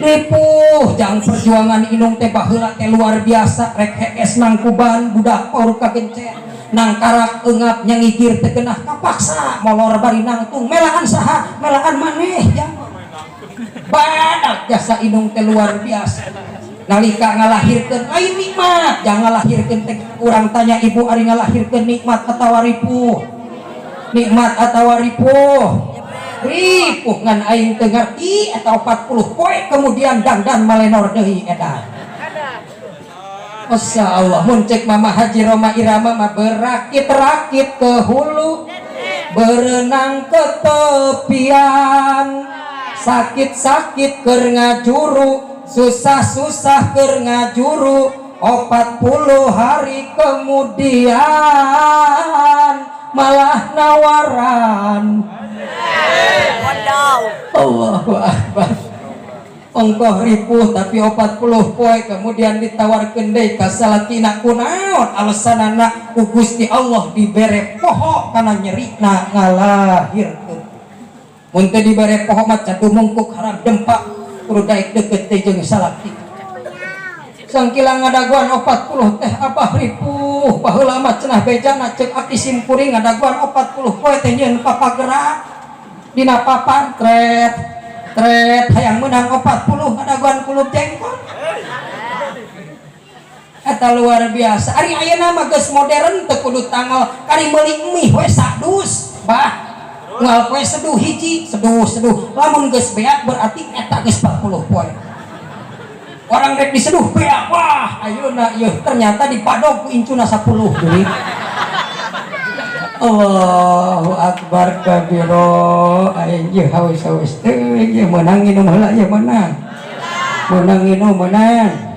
ripuh jang perjuangan inung teh baheula teh luar biasa rek hees nang kuban budak paur kagencet nang karak eungap nyangigir teh geunah kapaksa molor bari nangtung melaan saha melaan maneh jang badak jasa inung teh luar biasa nalika ngalahirkeun lain nikmat jang ngalahirkeun teh urang tanya ibu ari ngalahirkeun nikmat atawa ripuh nikmat atawa ripuh ripuh ngan aing teu ngarti eta 40 poe kemudian dandan malenor deui edan. Masya Allah mun cek mama Haji Roma Irama mah berakit-rakit ke hulu berenang ke tepian sakit-sakit keur ngajuru susah-susah keur ngajuru 40 hari kemudian malah nawaran Allahu Akbar ongkoh ripuh tapi 40 poe kemudian ditawarkeun deui ka salakina kunaon alasanana ku Gusti Allah dibere poho kana nyerina ngalahirkeun mun teu dibere poho mah cadu mungkuk harap dempak kudu daek deukeut teh jeung salaki sangkilang ngadaguan 40 teh abah ripuh baheula mah cenah bejana ceuk aki simkuring ngadaguan 40 poe teh nyeun papagerak dina papan tret hayang menang 40 ngadaguan kulub jengkol eta luar biasa ari ayeuna mah geus modern teu kudu tanggal kari meuli mie we sadus bah moal poe seduh hiji seduh lamun geus beak berarti eta geus 40 poe orang rek diseduh beak wah ayeuna ieu ternyata dipadog ku incuna 10 deui Allahu Akbar kabiro aing ieu haus-haus teh ieu menang inum heula ieu menang menang inum menang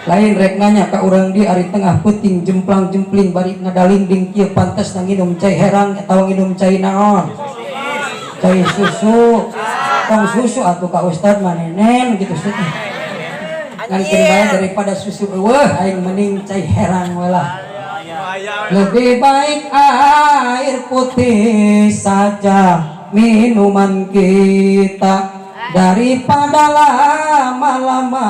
lain rek nanya ka urang di ari tengah peuting jemplang jempling bari ngadaling ding kieu pantes na nginum cai herang atawa nginum cai naon cai susu tong susu atuh ka ustad manenen gitu sih ngan bae daripada susu eueuh aing mending cai herang we lah lebih baik air putih saja minuman kita daripada lama-lama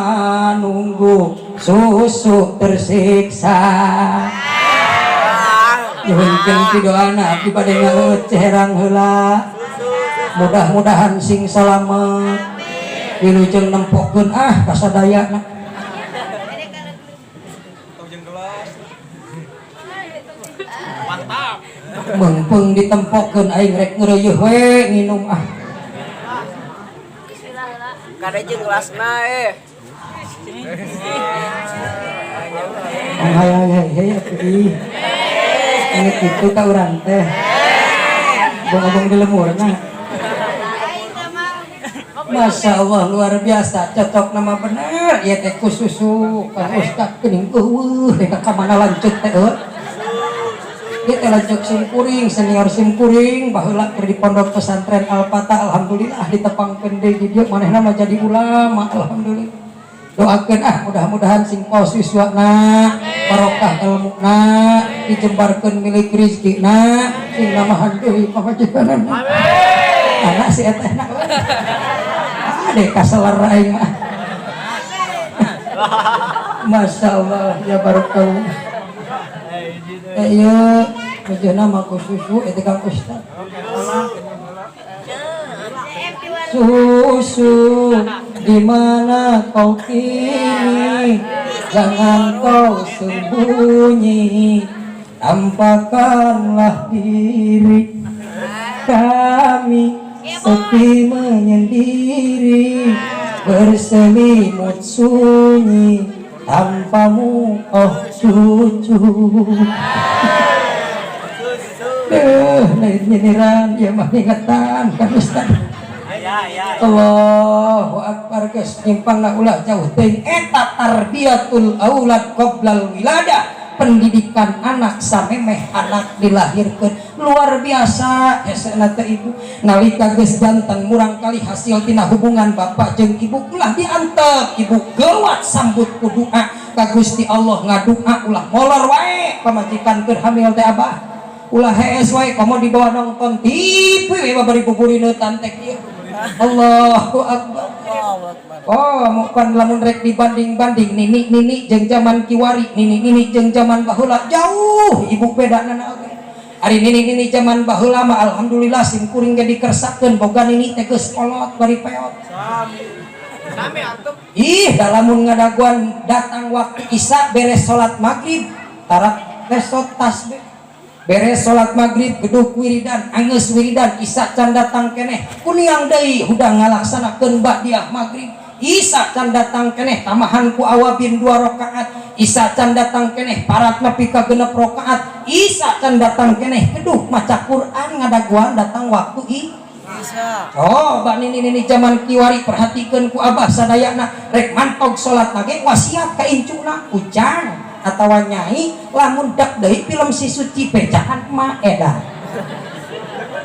nunggu susu tersiksa. Mungkin doana abdi bade ngeuceh herang heula. Mudah-mudahan sing salamet. Wilujeng nempokeun kasadayana. Mantap. Meungpeung ditempokeun aing rek ngeureuyeuh we nginum Kada jeung gelasna Hai ini gitu ka urang teh bong-bong di lemurna Masya Allah luar biasa cocok nama bener ya teh ku susu ka ustad geuning ka kamana lanceuk teh dia teh lanceuk simkuring senior simkuring baheula keur di pondok pesantren Al-Fatah alhamdulillah ditepangkeun deui di dieu manehna mah jadi ulama alhamdulillah doakeun mudah-mudahan sing paos siswana barokah ilmuna dijembarkeun milik rezekina sing namahan deui pamajikanana amin anak si eta na ade kaselar aing mah Masya Allah ya barakallah ayo ajeuna mah ku susu eta Kang Ustad susu di mana kau kini jangan kau sembunyi tampakkanlah diri kami sepi menyendiri berselimut sunyi tanpamu oh cucu lain nyindiran ya mah ingatan kan Ustaz Allahu Akbar geus nyimpangna ulah jauh teuing eta tarbiyatul aulad qoblal wiladah pendidikan anak samemeh anak dilahirkeun luar biasa esena teh ibu nalika geus janten murang kali hasil tina hubungan bapak jeung ibu ulah diantep ibu geuwat sambut ku doa ka Gusti Allah ngadua ulah molor wae pamajikan keur hamil teh abah ulah hees wae komo dibawa nonton TV we babari buburineutan teh kieu Allahu Akbar. Oh, mukan lamun rek dibanding-banding nini jeung zaman kiwari, nini jeung zaman baheula jauh ibu bedana oge. Ari nini zaman baheula mah alhamdulillah sim kuring ge dikersakeun boga nini teh geus kolot bari peot. Sami antum. Ih, da lamun ngadaguan datang waktu Isya beres salat maghrib, tarak besok tasbih. Beres salat maghrib geduk wiridan anggeus wiridan Isya can datang keneh kuniang deui hudang ngalaksanakeun ba'diyah maghrib Isya can datang keneh tamahan ku awabin 2 rakaat Isya can datang keneh parat nepi ka 6 rakaat Isya can datang keneh geduk maca Quran ngadaguan datang waktu Isya. Oh bak nini zaman kiwari perhatikeun ku abah sadayana rek mantog salat lagi wasiat ka incuna ujang atawa nyai lamun dak deui film si suci pecahan emak edan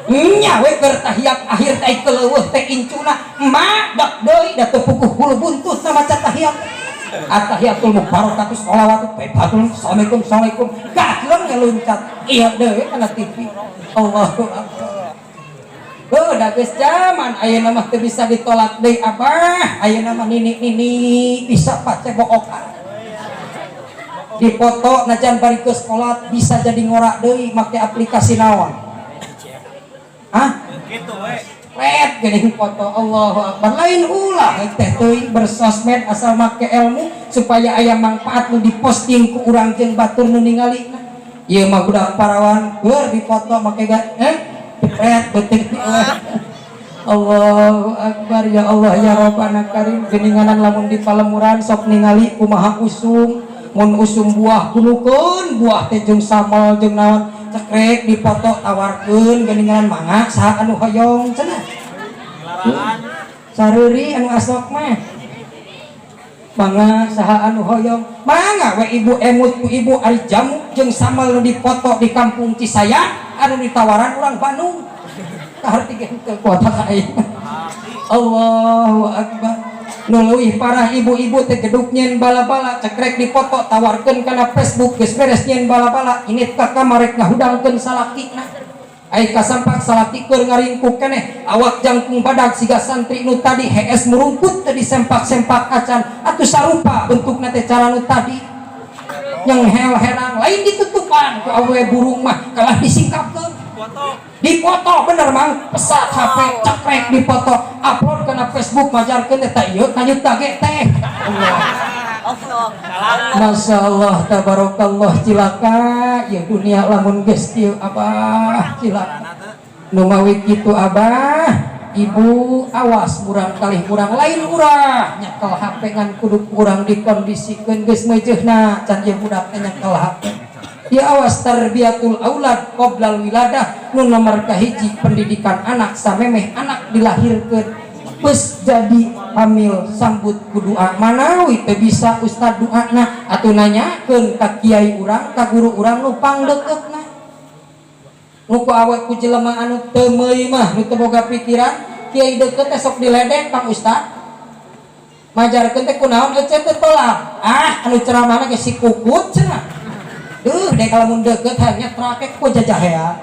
nya we keur tahiyat akhir teh keleuweuh teh incuna emak dak deui da teu puguh hulu buntut na maca tahiyat atahiyatul mubarakatuh sholawat assalamualaikum assalamualaikum gageung ngeluncat ieu deui kana TV Allahu akbar da geus zaman ayeuna mah teu bisa ditolak deui abah ayeuna mah nini bisa pace bookan dipoto najan bari ke sekolah bisa jadi ngorak deui make aplikasi naon kitu we red geuning foto Allahu Akbar lain ulah teh teuing bersosmed asal make ilmu supaya aya manfaat nu diposting ku urang jeung batur nu ningalina ieu mah budak parawan keur dipoto make red beuteung Allahu Akbar ya Allah ya Rabbana Karim geuninganan lamun di palemuran sok ningali kumaha usum mun usum buah kunukeun buah teh jeung samel jeung naon cekrek dipoto tawarkeun geuningan mangga saha anu hoyong cenah sareuri anu asok mah mangga saha anu hoyong mangga we ibu emut ku ibu ari jamu jeung samal nu dipoto di kampung Cisayang anu ditawaran urang Bandung kaharti ge kekuatan aing Allahu akbar nu leuwih parah ibu-ibu teh geduk nyen bala-bala cekrek dipoto tawarkeun kana Facebook geus beres nyen bala-bala ini ka kamar rek ngahudangkeun salakina ai kasampak salaki keur ngaringkuk keneh awak jangkung badag siga santri nu tadi hees merungkut teu disempak-sempak acan atuh sarupa bentukna teh cara nu tadi yang hel-helang lain ditutupan ku awewe burung mah kalah disingkapkeun dipoto bener mang pesat HP cekrek dipoto upload kana Facebook majarkeun teh ieu lanjut tage teh Masya Allah tabarakallah cilaka ya dunia lamun geus kieu abah cilaka nu mawi kitu abah ibu awas murang kalih murang lain urang nyekel HP ngan kudu kurang dikondisikeun geus meujeuhna can ieu budak teh nyekel HP ya awas tarbiyatul aulad qoblal wiladah nu nomor kahiji pendidikan anak samemeh anak dilahirkeun bes jadi hamil sambut kudua manawi teu bisa ustad doana atuh nanyakeun ka kiai urang ka guru urang nu pangdeuketna nu ku awet ku jelema anu teu meuli mah nu teu boga pikiran kiai deukeut teh sok diledek Kang Ustad majarkeun teh kunaon ecet teh tolak anu ceramahna ge si kukut cenah dek lamun deukeut hanya trakek ku jajahea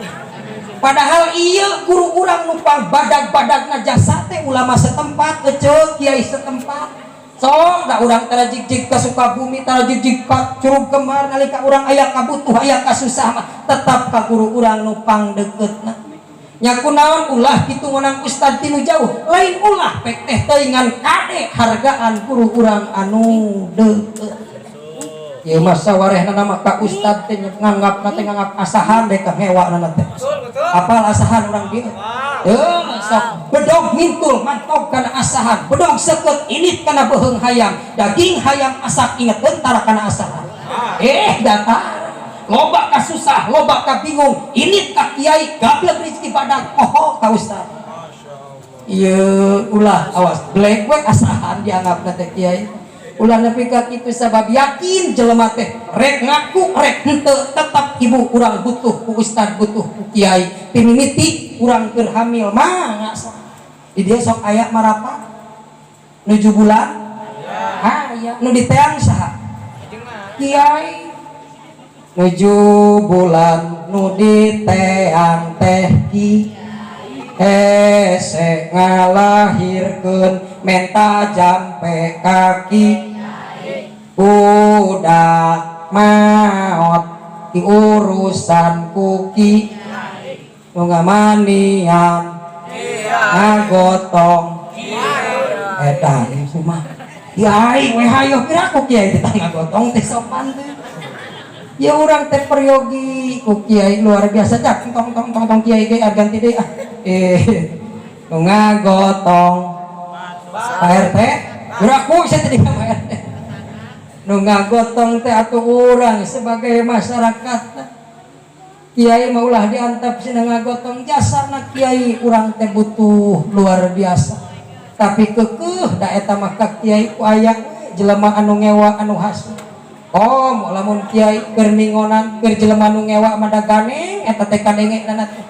padahal iya guru urang numpang badag-badagna jasa teh ulama setempat kecil kiai setempat sok da urang tara jig-jig ka Sukabumi tara jig-jig ka Curug Kemar nalika urang aya kabutuh aya kasusah mah tetap ka guru urang numpang deuketna nya kunaon ulah kitu ngonang ustad tinu jauh lain ulah pek teh teuingan kade hargaan guru urang anu deukeut ieu mah sawarehna nama ka ustad teh nganggapna teh nganggap asahan dek ka hewana teh apal asahan urang dieu sok bedog mintul mantog kana asahan bedog seukeut init kana beuheung hayam daging hayam asak ingetkeun tara kana asahan datar loba ka susah loba ka bingung init ka kiai gablek rezeki badag poho ka ustad ieu ulah awas black we asahan dianggapna teh kiai ulah nepi ka kitu sabab yakin jelema teh rek ngaku rek henteu tetap ibu urang butuh ku ustad butuh ku kiai timimiti urang keur hamil mah ngasa di dieu sok aya marapat 7 bulan aya nu diteang saha kiai 7 bulan nu diteang teh kiai hese ngalahirkeun menta jampe kaki budak maot di urusan kuki nu ngamanian ngagotong edan sumah kiai we hayo kira ku kiai teh ngagotong teh sopan teh ya urang teh peryogi ku kiai luar biasa cak tong kiai ge ganti deui nu ngagotong Pak RT geraku saya tadi Pak RT nu ngagotong teh atuh urang sebagai masyarakat kiai maulah diantap cenah ngagotong jasana kiai urang teh butuh luar biasa tapi keukeuh da eta mah ka kiai ku aya jelema anu ngewa anu hasil lamun kiai keur ningonan keur jelema nu ngewa mah da ganeng eta teh kadenge-na teh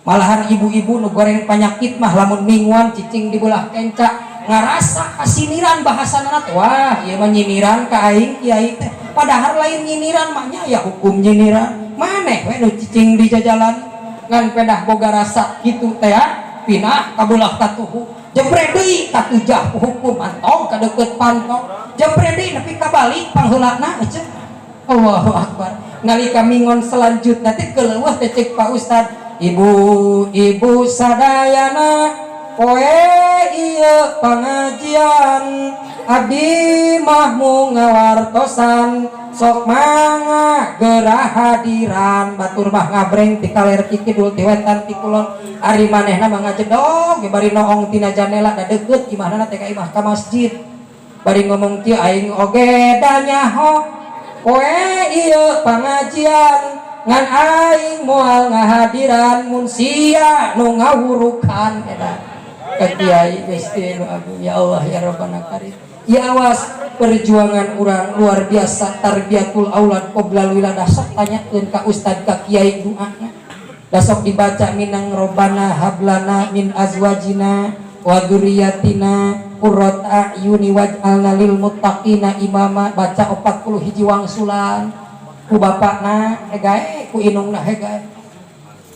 malahan ibu-ibu nu goreng panyakit mah lamun mingguan cicing di belah kenca ngarasa kasiniran bahasana teh wah ieu mah nyiniran ka aing kiai teh padahal lain nyiniran mah nya ya hukum nyiniran maneh we nu cicing di jajalan ngan pedah boga rasa kitu teh pinah ka belah katuhu jepre deui ka tujah hukum antong ka deukeut pantong jepre deui nepi ka balik pangheulana eceuk Allahu akbar nalika mingon selanjutna teh keuleuh teh cek Pak Ustad ibu-ibu sadayana poe ieu pangajian abdi mah mung ngawartosan sok mangga geurah hadiran batur mah ngabreng ti kaler ti kidul ti wetan ti kulon ari manehna mah ngajedog ge bari noong tina janela da deukeut imahnana teh ka imah ka masjid bari ngomong kieu aing oge da nyaho poe ieu pangajian ngan aing moal ngahadiran mun sia nu ngawurukan eta ka kiai Gusti nu agung ya Allah ya Rabbana karim Ya awas perjuangan orang luar biasa tarbiyatul aulad qoblal wiladah sok tanyakeun ka ustad ka kiai doana dasok dibaca minang robbana hablana min azwajina wa dzurriyyatina qurrata a'yuni waj'alna lil muttaqina imama baca 40 hiji wangsulan ku bapakna hegae ku inungna hegae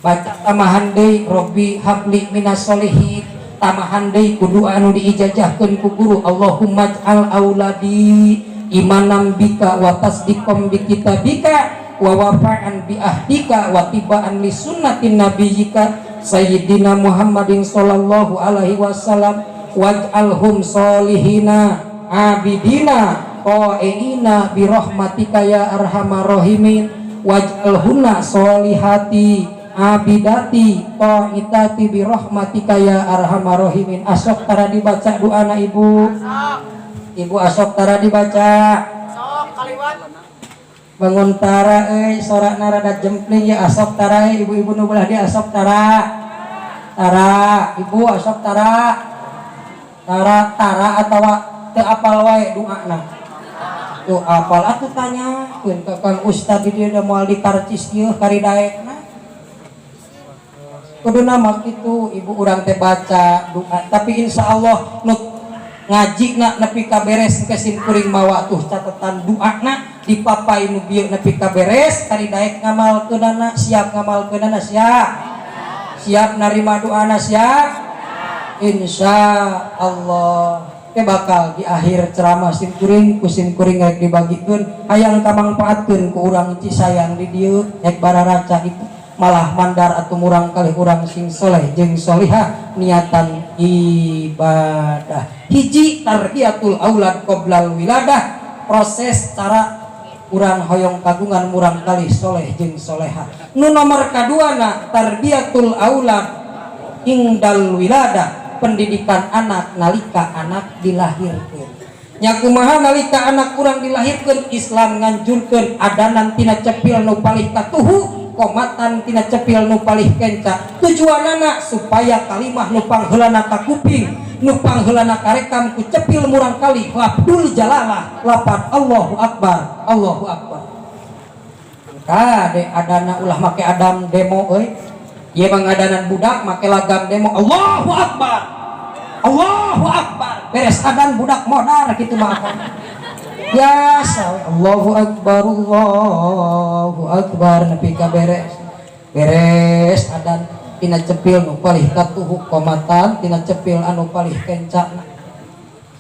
baca tamahan deui robbi habli minas solihin tamahan deui kudu anu diijajahkeun ku guru Allahumma ij'al auladi imanam bika wa tasdiqom bi kitabika wa wafa'an bi ahdika wa tibaan li sunnatin nabiyyika sayyidina Muhammadin sallallahu alaihi wasallam waj'alhum solihina abidina qa'ina bi rahmatika ya arhamar rahimin waj'alhunna solihati abidati qa'itati bi rahmatika ya arhamar rahimin. Asok tara dibaca doana ibu. Ibu asok tara dibaca. Sok kaliwat. Bangun tara sorakna rada jempling ya asok tara ibu-ibu nu belah dia asok tara. Tara, ibu asok tara. Tara atawa teu apal wae doana. Tuh apal atuh tanyakeun ka Kang Ustad di dieu da moal dikarcis ieu kari daekna. Kudu nama gitu ibu urang teh baca doa tapi insya Allah ngaji nak nepi kaberes kesim kuring mawa tuh catatan doa nak dipapai nu bieu nepi kaberes kari daek ngamal keunana siap ngamal keunana siap narima doana siap insya Allah teh bakal di akhir ceramah sim kuring rek dibagikeun hayang kamangpaatkeun ku urang Cisayang di dieu rek bararaca itu malah mandar atau murang kali urang sing soleh jeung solihah niatan ibadah hiji tarbiyatul aulad qoblal wiladah proses cara urang hoyong kagungan murang kali soleh jeung solehah nu nomor kaduana tarbiyatul aulad indal wiladah pendidikan anak nalika anak dilahirkeun nya kumaha nalika anak urang dilahirkeun Islam nganjurkeun adanan tina cepil nu palih katuhu komatan tina cepil nu palih kenca tujuanana supaya kalimah nu pangheulana ka kuping nu pangheulana ka rekam ku cepil murang kali lafdul jalalah lapan Allahu akbar kade adana ulah make adam demo euy ieu mah ngadanan budak make lagam demo Allahu akbar beres adan budak modar kitu mah ya Allahu akbar nepi ka beres adan tina cepil nu palih katuhu komatan tina cepil anu palih kencana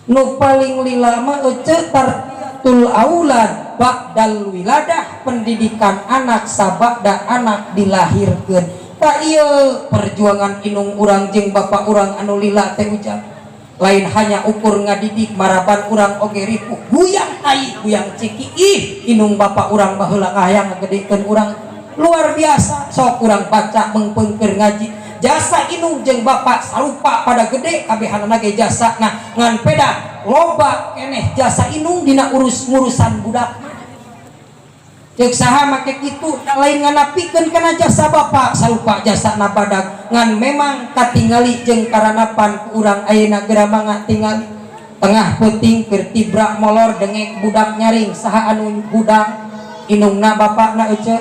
nu paling lila mah ece tarbiyatul aulad ba'dal wiladah pendidikan anak sabada anak dilahirkeun ta ieu perjuangan inung urang jeung bapak urang anu lila teh ucap lain hanya ukur ngadidik maraban urang oge ripuh guyang tai guyang ciki inung bapak urang baheula hayang ngagedekeun urang luar biasa sok urang baca mengpeungkeun ngaji jasa inung jeung bapak sarupa pada gede kabehanana ge jasa nah ngan peda loba keneh jasa inung dina urusan budak cek saha make kitu lain nganapikeun kana jasa bapak sarupa jasa na badag ngan memang katingali jeung karanapan ku urang ayeuna geura tingali tengah peuting keur tibra molor dengek budak nyaring saha anu budak inungna bapakna ece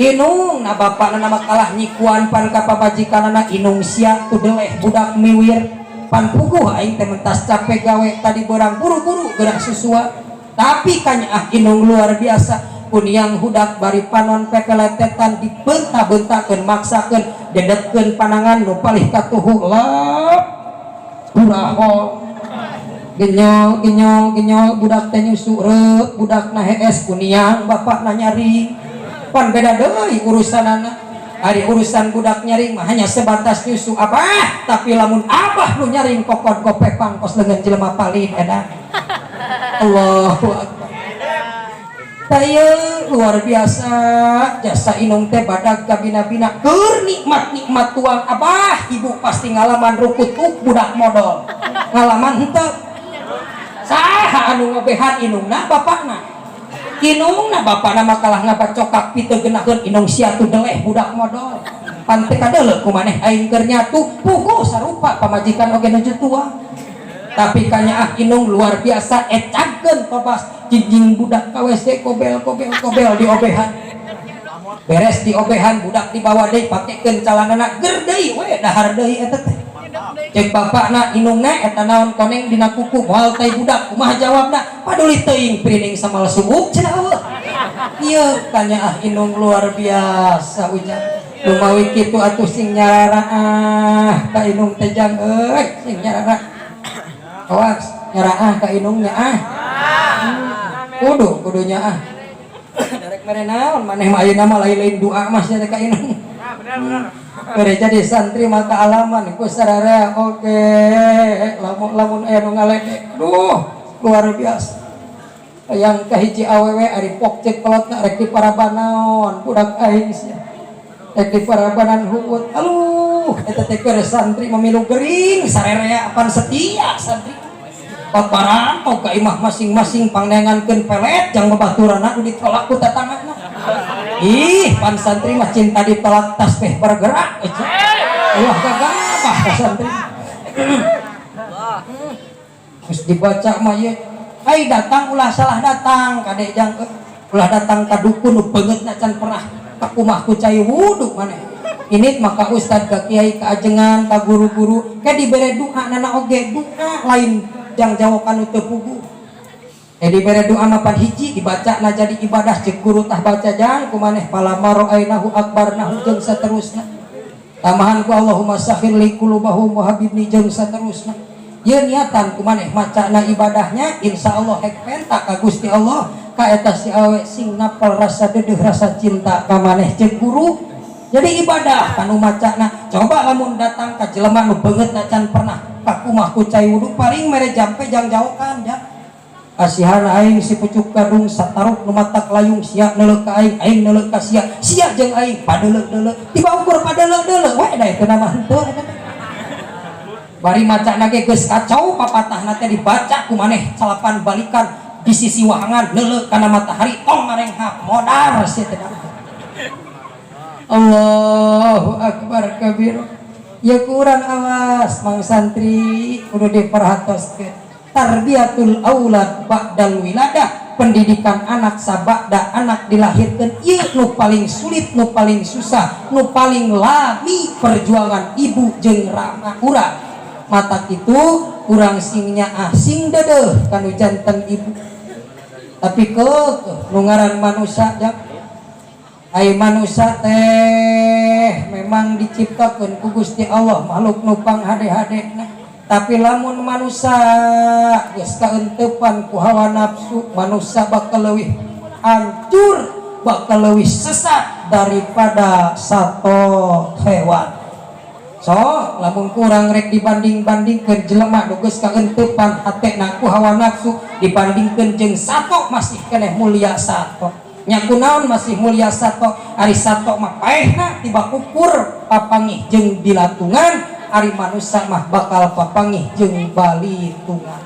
inungna bapakna nama kalah nyikuan pan ka pabajikanana inung sia tu deleh budak miwir pan puguh aing teh mentas capek gawe tadi beurang buru-buru gerak susua tapi kanya inung luar biasa pun yang hudak bari panon pepeletetan dibenta-bentakeun maksakeun dedetkeun panangan nu palih katuhu lep uraho genyol budak teh nyusu reup budakna hees kuniang bapakna nyari pan beda deui urusanana ari urusan budak nyaring mah hanya sebatas nyusu abah tapi lamun abah nu nyaring kokon gopek pangkos dengan jelema palin edan Allahu akbar tayeu luar biasa jasa inung teh badag ka bina-bina keur nikmat tuang abah ibu pasti ngalaman rukutuk budak modal ngalaman henteu saha anu ngabehan inungna bapakna inungna bapakna mah kalah ngabacokak piteun geunaheun inung sia tu deleh budak modal pan teh kadeuleu kumaneh aing keur nyatu puguh sarupa pamajikan oge nu tua tapi kanyaah inung luar biasa ecakeun tobas jinjing budak KWC kobel di obehan beres di obehan budak dibawa deui pakekeun calanana ger deui we dahar deui eta teh cek bapakna inungna eta naon koneng dina kuku moal teh budak kumaha jawabna paduli teuing piring samal subuk cenah eueuh ieu kanyaah inung luar biasa ujar lumawi kitu atuh sing nyararaah ka inung teh jang euy sing nyararaah awas nyaraah ka inungnya kudunya derek mere naon maneh mah ayeuna mah lain-lain doa mah sia ka inung gereja di santri maka alaman ku sararea oke lamun aya nu ngaledek duh luar biasa yang kahiji awewe ari pok cek pelotna rek di parabanaon budak aing sia rek di parabanan huut aluh eta teh keur santri mamilu gering sararea apan setia santri paparan tong ka imah masing-masing pangneangankeun pelet jang babaturana nu ditolak ku tatanganna ih pan santri mah cinta ditolak tas teh bergerak wah gagabah ka santri geus dibaca mah ieu ai datang ulah salah datang kade jang ulah datang ka dukun nu beungeutna can pernah ka kumah ku cai wudu maneh ini maka ustad ka kiai ka ajengan ka guru-guru ke dibere doa nana oge doa lain jang jawakan teu pugu dibere doa mapan hiji dibaca na jadi ibadah cek guru tah baca jang kumaneh palamaro ainahu akbar nahu jeung saterusna tamahan ku Allahumma sakhir li qulubahum wa habibni jeung saterusna ieu niatan kumaneh macana ibadahnya insyaallah hek penta ka Gusti Allah ka eta si awe sing ngapal rasa deudeuh rasa cinta ka maneh cek guru jadi ibadah kanu macana coba lamun datang ka jelema nu beungeutna can pernah ka kumah ku cai wudu paling mere jampe jang jaokan ya kasihan aing si pucuk gadung sataruk nu matak layung sia neuleuk ka aing neuleuk ka sia jeung aing padeuleuh tiba ukur padeuleuh we da teu nama henteu bari macana ge geus kacau papatahna teh dibaca ku maneh calapan balikan di sisi wahangan neuleuk kana matahari tong ngarenghap modar sia teh Allahu akbar kabir ya kurang awas mang santri kudu diperhatoskeun tarbiyatul aulad ba'dal wiladah pendidikan anak sabada anak dilahirkan ieu nu paling sulit nu paling susah nu paling lami perjuangan ibu jeung rama urang mata kitu urang singnya asing deudeuh kanu janten ibu tapi nu ngaran manusia jak ai manusia teh memang diciptakeun ku Gusti Allah makhluk nu panghade-hadena tapi lamun manusia geus kaentepan ku hawa nafsu manusia bakal leuwih hancur bakal leuwih sesat daripada sato hewan so lamun kurang rek dibanding-bandingkeun jelema nu geus kaentepan hatena ku hawa nafsu dibandingkeun jeung sato masih keneh mulia sato nyaku naon masih mulia sato ari sato mah paehna tiba ukur papangih jeung dilatungan ari manusia mah bakal papangih jeung balitungan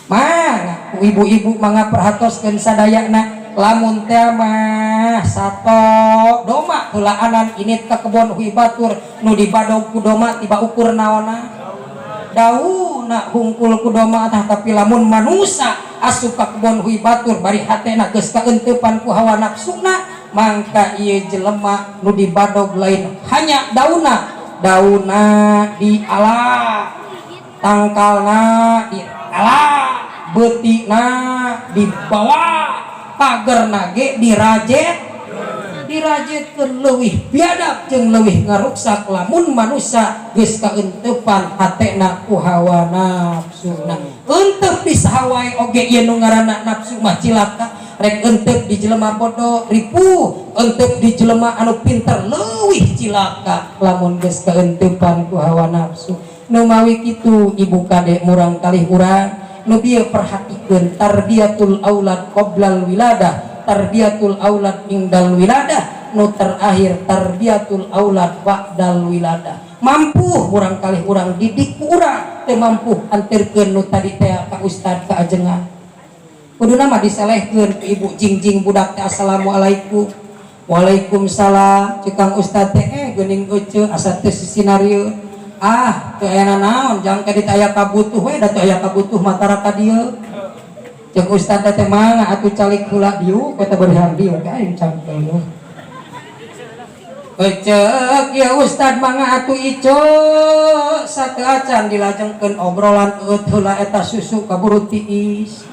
mah ibu-ibu mangga perhatoskeun sadayana lamun teh mah sato doma heulaanan init ka kebon hui batur nu dibadog ku doma tiba ukur naonna dauna hungkul ku doma tah tapi lamun manusia asup ka kebon hui batur bari hatena geus kaentepan ku hawa nafsuna mangka ieu jelema nu dibadog lain hanya dauna diala tangkalna diala beutina dibawa pagerna ge dirajetkeun leuwih biadab jeung leuwih ngaruksak lamun manusia geus kaentepan hatena ku hawa nafsuna eunteup disahawai oge ieu nu ngaranna nafsu mah cilaka rek eunteup di jelema bodoh ripuh eunteup di jelema anu pinter leuwih cilaka lamun geus kaentepan ku hawa nafsu nu mawi kitu ibu kade murang kalih urang nu bieu perhatikeun tarbiyatul aulad qoblal wiladah tarbiyatul aulad indal wiladah nu terakhir tarbiyatul aulad ba'dal wiladah mampu urang kalih urang didik ku urang teu mampu anterkeun nu tadi teh ka ustad ka ajengan kuduna mah diselehkeun ku ibu jingjing budak teh assalamualaikum waalaikumsalam cekang ustad teh geuning euceul asa teu sinario teu aya naon jang ka ditaya kabutuh we da teu aya kabutuh matara ka dieu jeung ustad teh mangga atuh calik heula diu eta beureuhan diu ka aing cangkel Ecek ya ustad mangga atuh ico sateu acan dilajengkeun obrolan heula eta susu kaburu tiis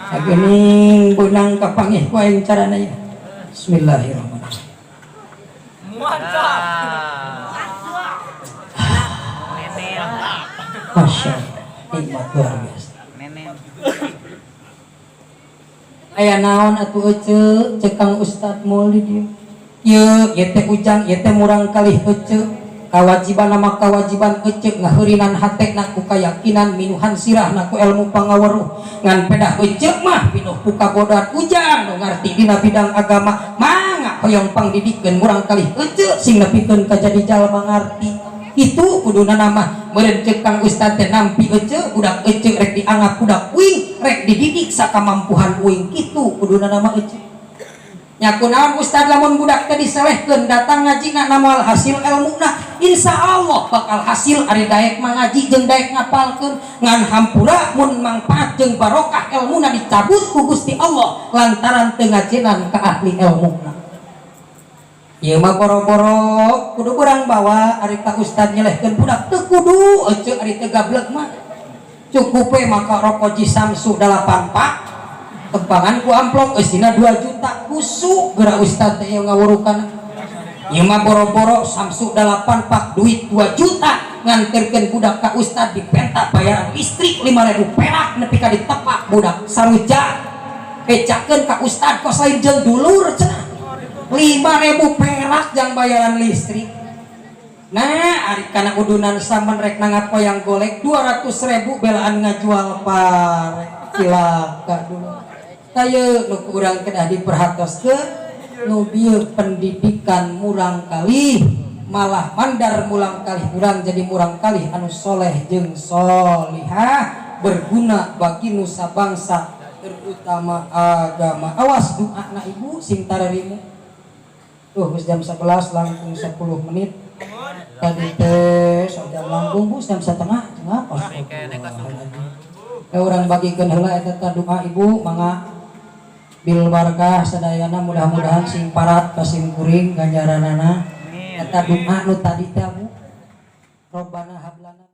sagening beunang kapanggih ku aing carana ya bismillahirrahmanirrahim Mantap. Masya Allah nikmat luar biasa aya naon atuh cek Kang Ustad Maulid ieu teh ujang ieu teh murang kalih kawajiban nama kawajiban ngaheurinan hatena ku kayakinan minuhan sirahna ku ilmu pangaweruh ngan pedah mah pinuh ku kabodohan ujang nu ngarti dina bidang agama mangga hoyong pangdidikeun murang kalih sing nepikeun ka jadi jalma ngarti itu kuduna nama meureun ceuk Kang Ustad teh nampi budak rek dianggap budak uing rek dididik sakamampuhan uing kitu kuduna nama nya kunaon Ustad lamun budak teh diselehkeun datang ngaji namal hasil ilmuna insyaallah bakal hasil ari daek mangaji jeung daek ngapalkeun ngan hampura mun mangpaat jeung barokah ilmuna dicabut ku Gusti Allah lantaran teu ngajenan ka ahli ilmuna. Ieu mah boro-boro kudu urang bawa ari ka Ustad nyelehkeun budak teu kudu eceuk ari teu gablek mah cukup we maka rokok Ji Samsu 8 pak tempangan ku amplop isina 2 juta kusu geura Ustad teh ngawurukan ieu mah boro-boro Samsu 8 pak duit 2 juta nganterkeun budak ka Ustad dipenta bayaran listrik 5.000 perak nepi ka ditepak budak saruja ecakeun ka Ustad kos lain jeung dulur cenah 5.000 perak jang bayaran listrik. Nah, ari kana udunan samen rek nangapoyang golek 200.000 belaan ngajual pare. Cilaka dulu. Kaye nu urang kedah diperhatoskeun nu bieu pendidikan murang kalih malah mandar mulang kalih urang jadi murang kalih anu soleh jeung solihah berguna bagi nusa bangsa terutama agama. Awas doana ibu sing tararimu. Tuh jam 11 langkung 10 menit tadi teh jam langkung jam 1:30 cenah orang bagikeun heula eta doa ibu mangga bil barakah sadayana mudah-mudahan sing parat ka sing kuring ganjaranana eta doa nu tadi teh Bu Robbana hablana